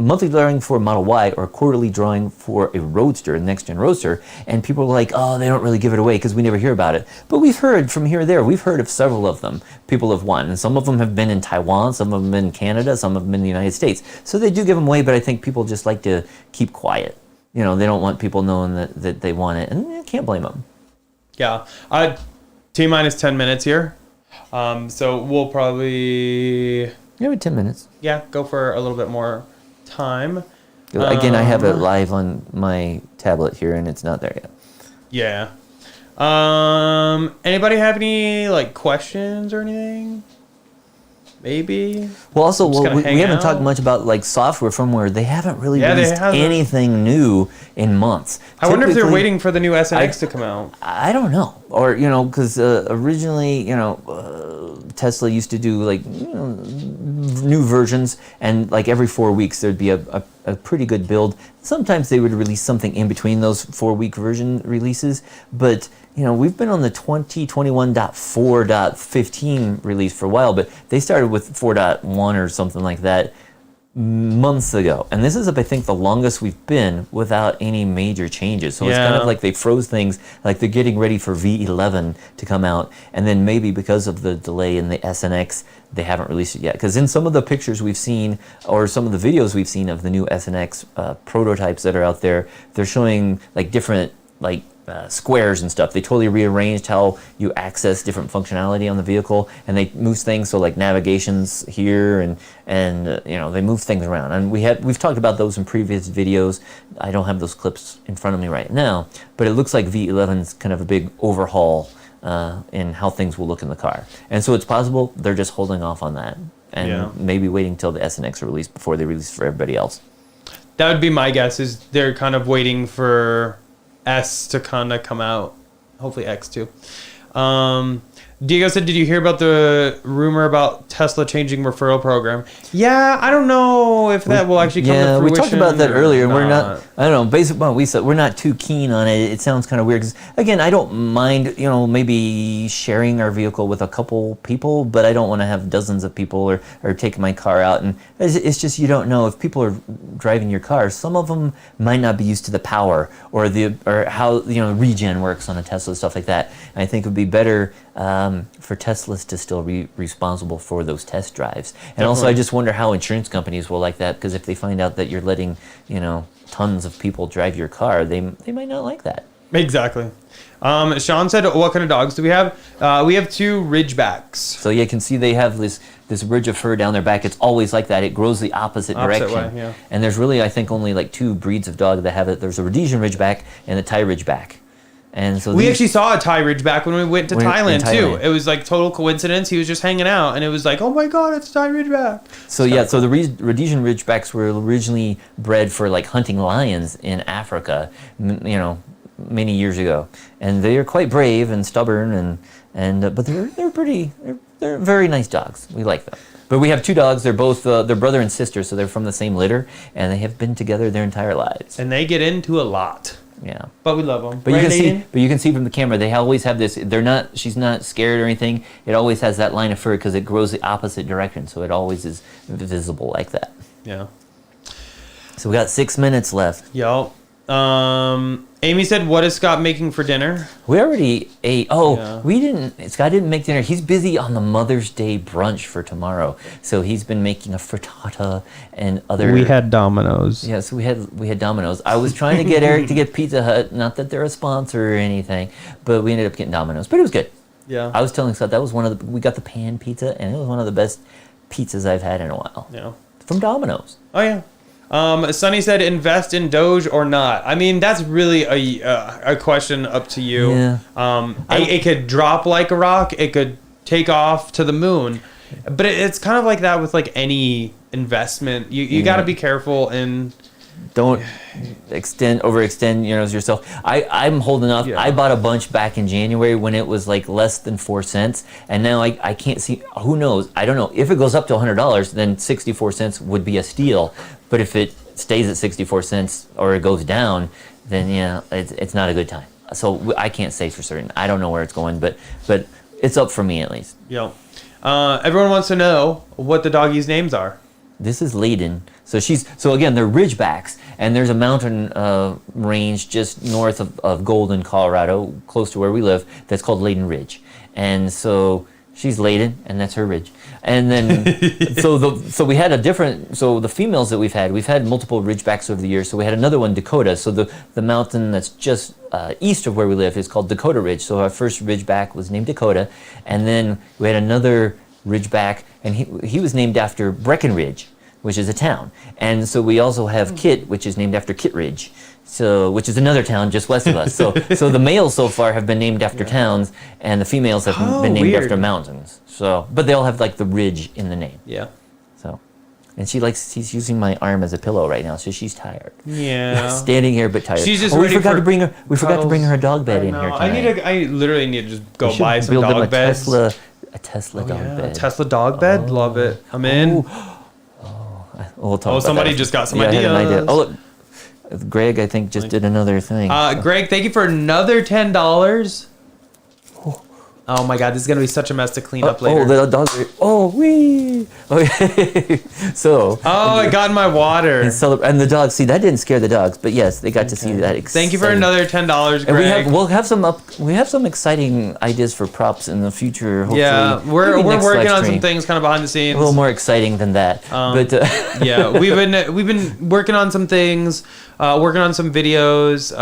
S4: monthly drawing for a Model Y or a quarterly drawing for a Roadster, a next-gen Roadster, and people are like, oh, they don't really give it away because we never hear about it. But we've heard from here or there. We've heard of several of them. People have won, and some of them have been in Taiwan, some of them in Canada, some of them in the United States. So they do give them away, but I think people just like to keep quiet. They don't want people knowing that they want it, and you can't blame them.
S5: Yeah. T-minus 10 minutes here. So we'll probably,
S4: Maybe 10 minutes.
S5: go for a little bit more time.
S4: Again, I have it live on my tablet here, and it's not there yet.
S5: Yeah. Anybody have any like questions or anything? Maybe.
S4: Well, also,
S5: Just gonna
S4: we
S5: hang
S4: haven't
S5: out.
S4: talked much about like software firmware. They haven't really
S5: Yeah, they
S4: released
S5: haven't.
S4: anything new in months.
S5: I wonder if they're
S4: Typically-
S5: waiting for the new SNX to come out.
S4: I don't know, or because originally, Tesla used to do like new versions, and like every 4 weeks there'd be a pretty good build. Sometimes they would release something in between those 4-week version releases, but we've been on the 2021.4.15 release for a while, but they started with 4.1 or something like that months ago, and this is I think the longest we've been without any major changes. So it's kind
S5: Yeah.
S4: of like they froze things, like they're getting ready for V11 to come out, and then maybe because of the delay in the SNX, they haven't released it yet. Because in some of the pictures we've seen, or some of the videos we've seen of the new SNX prototypes that are out there, they're showing like different squares and stuff. They totally rearranged how you access different functionality on the vehicle, and they move things so like navigation's here, and they move things around. And we've talked about those in previous videos. I don't have those clips in front of me right now, but it looks like V11's kind of a big overhaul in how things will look in the car. And so it's possible they're just holding off on that, and maybe waiting till the SNX are released before they release for everybody else.
S5: That would be my guess, is they're kind of waiting for S to kind of come out. Hopefully X too. Diego said, did you hear about the rumor about Tesla changing referral program? Yeah, I don't know if that will actually come to fruition.
S4: Yeah, we talked about that
S5: or
S4: earlier, and we're not, I don't know, based upon what we said, we're not too keen on it. It sounds kind of weird, because, again, I don't mind, maybe sharing our vehicle with a couple people, but I don't want to have dozens of people or take my car out, and it's just, you don't know if people are driving your car. Some of them might not be used to the power or how, regen works on a Tesla, stuff like that. And I think it would be better for Teslas to still be responsible for those test drives. And also, I just wonder how insurance companies will like that, because if they find out that you're letting, tons of people drive your car, they might not like that.
S5: Exactly. Sean said, what kind of dogs do we have? We have 2 Ridgebacks.
S4: So you can see they have this ridge of fur down their back. It's always like that. It grows the opposite direction.
S5: way, yeah.
S4: And there's really, I think, only like 2 breeds of dog that have it. There's a Rhodesian Ridgeback and a Thai Ridgeback. And so
S5: we actually saw a Thai Ridgeback when we went to Thailand, too.
S4: Thailand.
S5: It was like total coincidence. He was just hanging out, and it was like, oh my god, it's a Thai Ridgeback.
S4: So the Rhodesian Ridgebacks were originally bred for like hunting lions in Africa, many years ago, and they are quite brave and stubborn, but they're very nice dogs. We like them. But we have 2 dogs. They're both they're brother and sister, so they're from the same litter, and they have been together their entire lives.
S5: And they get into a lot.
S4: Yeah.
S5: But we love them.
S4: But you can see from the camera, they always have this. She's not scared or anything. It always has that line of fur because it grows the opposite direction, so it always is visible like that.
S5: Yeah.
S4: So we got 6 minutes left.
S5: Yo. Amy said, what is Scott making for dinner?
S4: We already ate.
S5: Yeah.
S4: Scott didn't make dinner. He's busy on the Mother's Day brunch for tomorrow. So he's been making a frittata and other.
S5: We had Domino's.
S4: Yeah, so we had Domino's. I was trying to get Eric to get Pizza Hut. Not that they're a sponsor or anything, but we ended up getting Domino's. But it was good.
S5: Yeah.
S4: I was telling Scott that was we got the pan pizza, and it was one of the best pizzas I've had in a while.
S5: Yeah.
S4: From Domino's.
S5: Oh, yeah. Sonny said, invest in Doge or not. I mean, that's really a question up to you.
S4: Yeah.
S5: It could drop like a rock. It could take off to the moon. But it's kind of like that with like any investment. You got to be careful and
S4: don't overextend yourself. I'm holding off.
S5: Yeah.
S4: I bought a bunch back in January when it was like less than 4 cents, and now I can't see. Who knows? I don't know. If it goes up to $100, then 64 cents would be a steal. But if it stays at 64 cents or it goes down, then it's not a good time. So I can't say for certain. I don't know where it's going, but it's up for me at least.
S5: Yeah. Everyone wants to know what the doggies' names are.
S4: This is Layden. So again, they're Ridgebacks, and there's a mountain range just north of Golden, Colorado, close to where we live, that's called Layden Ridge. And so She's laden, and that's her ridge. And then, so we had a different. So the females that we've had multiple ridgebacks over the years. So we had another one, Dakota. So the mountain that's just east of where we live is called Dakota Ridge. So our first ridgeback was named Dakota, and then we had another ridgeback, and he was named after Breckenridge, which is a town. And so we also have Kit, which is named after Kit Ridge. So, which is another town just west of us. So the males so far have been named after towns, and the females have been named after mountains. So, but they all have like the ridge in the name.
S5: Yeah.
S4: So, and she's using my arm as a pillow right now, so she's tired.
S5: Yeah.
S4: Standing here but tired.
S5: She's just
S4: we
S5: ready
S4: forgot
S5: for
S4: to bring her. We forgot to bring her a dog bed in here tonight.
S5: I literally need to just go
S4: We should
S5: buy some
S4: build them
S5: dog beds.
S4: a Tesla dog bed.
S5: Tesla dog bed. Love it. I'm in.
S4: We'll talk about
S5: somebody
S4: that.
S5: just got some
S4: I had an
S5: ideas.
S4: idea. Oh, look. Greg, I think, just did another thing.
S5: Greg, thank you for another $10. Oh my God, this is gonna be such a mess to clean up later.
S4: Oh, the dogs are. Oh, wee. Okay. So.
S5: Oh, I got in my water.
S4: And the dogs. See, that didn't scare the dogs, but yes, they got to see that.
S5: Thank you for another $10, Greg.
S4: And we'll have some exciting ideas for props in the future. Hopefully.
S5: Yeah, we're working on some things kind of behind the scenes.
S4: A little more exciting than that. But
S5: yeah, we've been working on some things, working on some videos.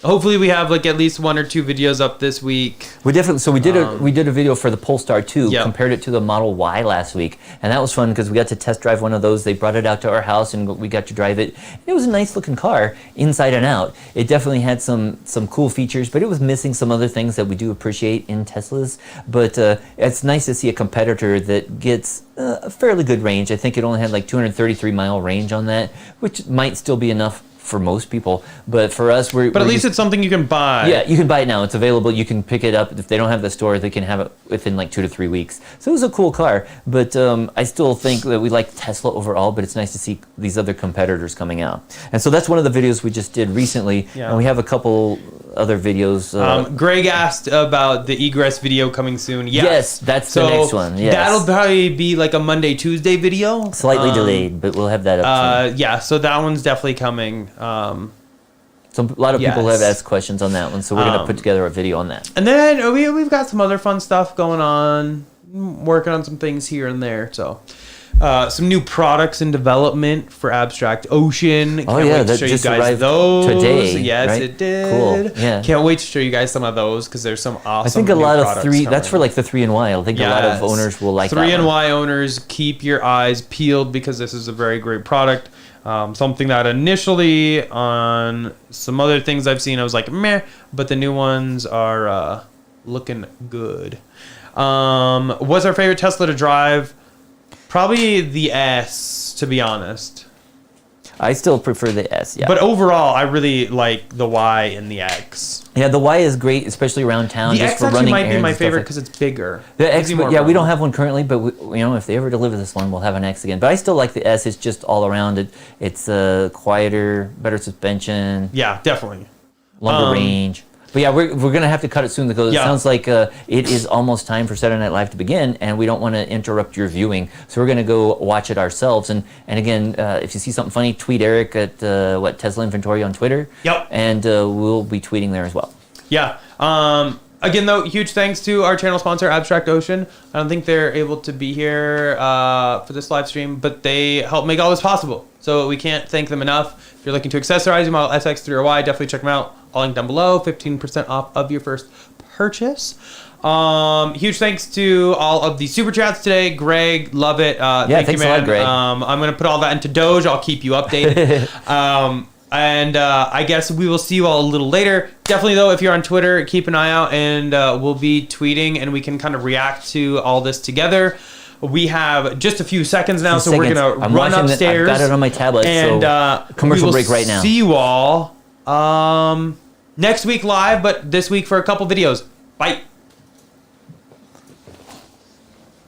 S5: Hopefully we have like at least 1 or 2 videos up this week.
S4: We definitely. So we did a video for the Polestar 2.
S5: Yep.
S4: Compared it to the Model Y last week, and that was fun because we got to test drive one of those. They brought it out to our house, and we got to drive it. It was a nice looking car inside and out. It definitely had some cool features, but it was missing some other things that we do appreciate in Teslas. But it's nice to see a competitor that gets a fairly good range. I think it only had like 233 mile range on that, which might still be enough for most people, but for us,
S5: But at least it's something you can buy.
S4: Yeah, you can buy it now. It's available. You can pick it up. If they don't have the store, they can have it within like 2 to 3 weeks. So it was a cool car, but I still think that we like Tesla overall, but it's nice to see these other competitors coming out. And so that's one of the videos we just did recently, and we have a couple other videos.
S5: Greg asked about the egress video coming soon.
S4: Yes, that's the next one. Yes.
S5: That'll probably be like a Monday, Tuesday video.
S4: Slightly delayed, but we'll have that up soon.
S5: Yeah, so that one's definitely coming.
S4: So a lot of people have asked questions on that one, so we're going to put together a video on that.
S5: And then we've got some other fun stuff going on, working on some things here and there. So some new products in development for Abstract Ocean. Can't wait to show you guys those.
S4: Today,
S5: yes,
S4: right?
S5: it did.
S4: Cool. Yeah.
S5: Can't wait to show you guys some of those because there's some awesome.
S4: I think a lot of
S5: coming.
S4: that's for like the 3NY. I think a lot of owners will like that
S5: 3NY owners, keep your eyes peeled because this is a very great product. Something that initially on some other things I've seen, I was like, meh, but the new ones are looking good. What's our favorite Tesla to drive? Probably the S, to be honest.
S4: I still prefer the S, yeah.
S5: But overall, I really like the Y and the X.
S4: Yeah, the Y is great, especially around town.
S5: The
S4: just
S5: X
S4: for
S5: actually
S4: running
S5: might be my
S4: errands and
S5: favorite
S4: stuff
S5: because it's bigger.
S4: The X,
S5: Gives you more
S4: yeah, we
S5: room.
S4: don't have one currently, but if they ever deliver this one, we'll have an X again. But I still like the S. It's just all around it. It's quieter, better suspension.
S5: Yeah, definitely.
S4: Longer range. But yeah, we're gonna have to cut it soon because it sounds like it is almost time for Saturday Night Live to begin, and we don't want to interrupt your viewing. So we're gonna go watch it ourselves. And again, if you see something funny, tweet Eric at Tesla Inventory on Twitter.
S5: Yep.
S4: And we'll be tweeting there as well.
S5: Yeah. Again, though, huge thanks to our channel sponsor, Abstract Ocean. I don't think they're able to be here for this live stream, but they help make all this possible. So we can't thank them enough. If you're looking to accessorize your Model SX3 or Y, definitely check them out. All linked down below. 15% off of your first purchase. Huge thanks to all of the super chats today. Greg, love it. Thank you, man.
S4: A lot, Greg.
S5: I'm going to put all that into Doge. I'll keep you updated. And I guess we will see you all a little later. Definitely, though, if you're on Twitter, keep an eye out, and we'll be tweeting, and we can kind of react to all this together. We have just a few seconds now, so we're going to run upstairs.
S4: I've got it on my tablet,
S5: and
S4: commercial break right now.
S5: See you all next week live, but this week for a couple videos. Bye.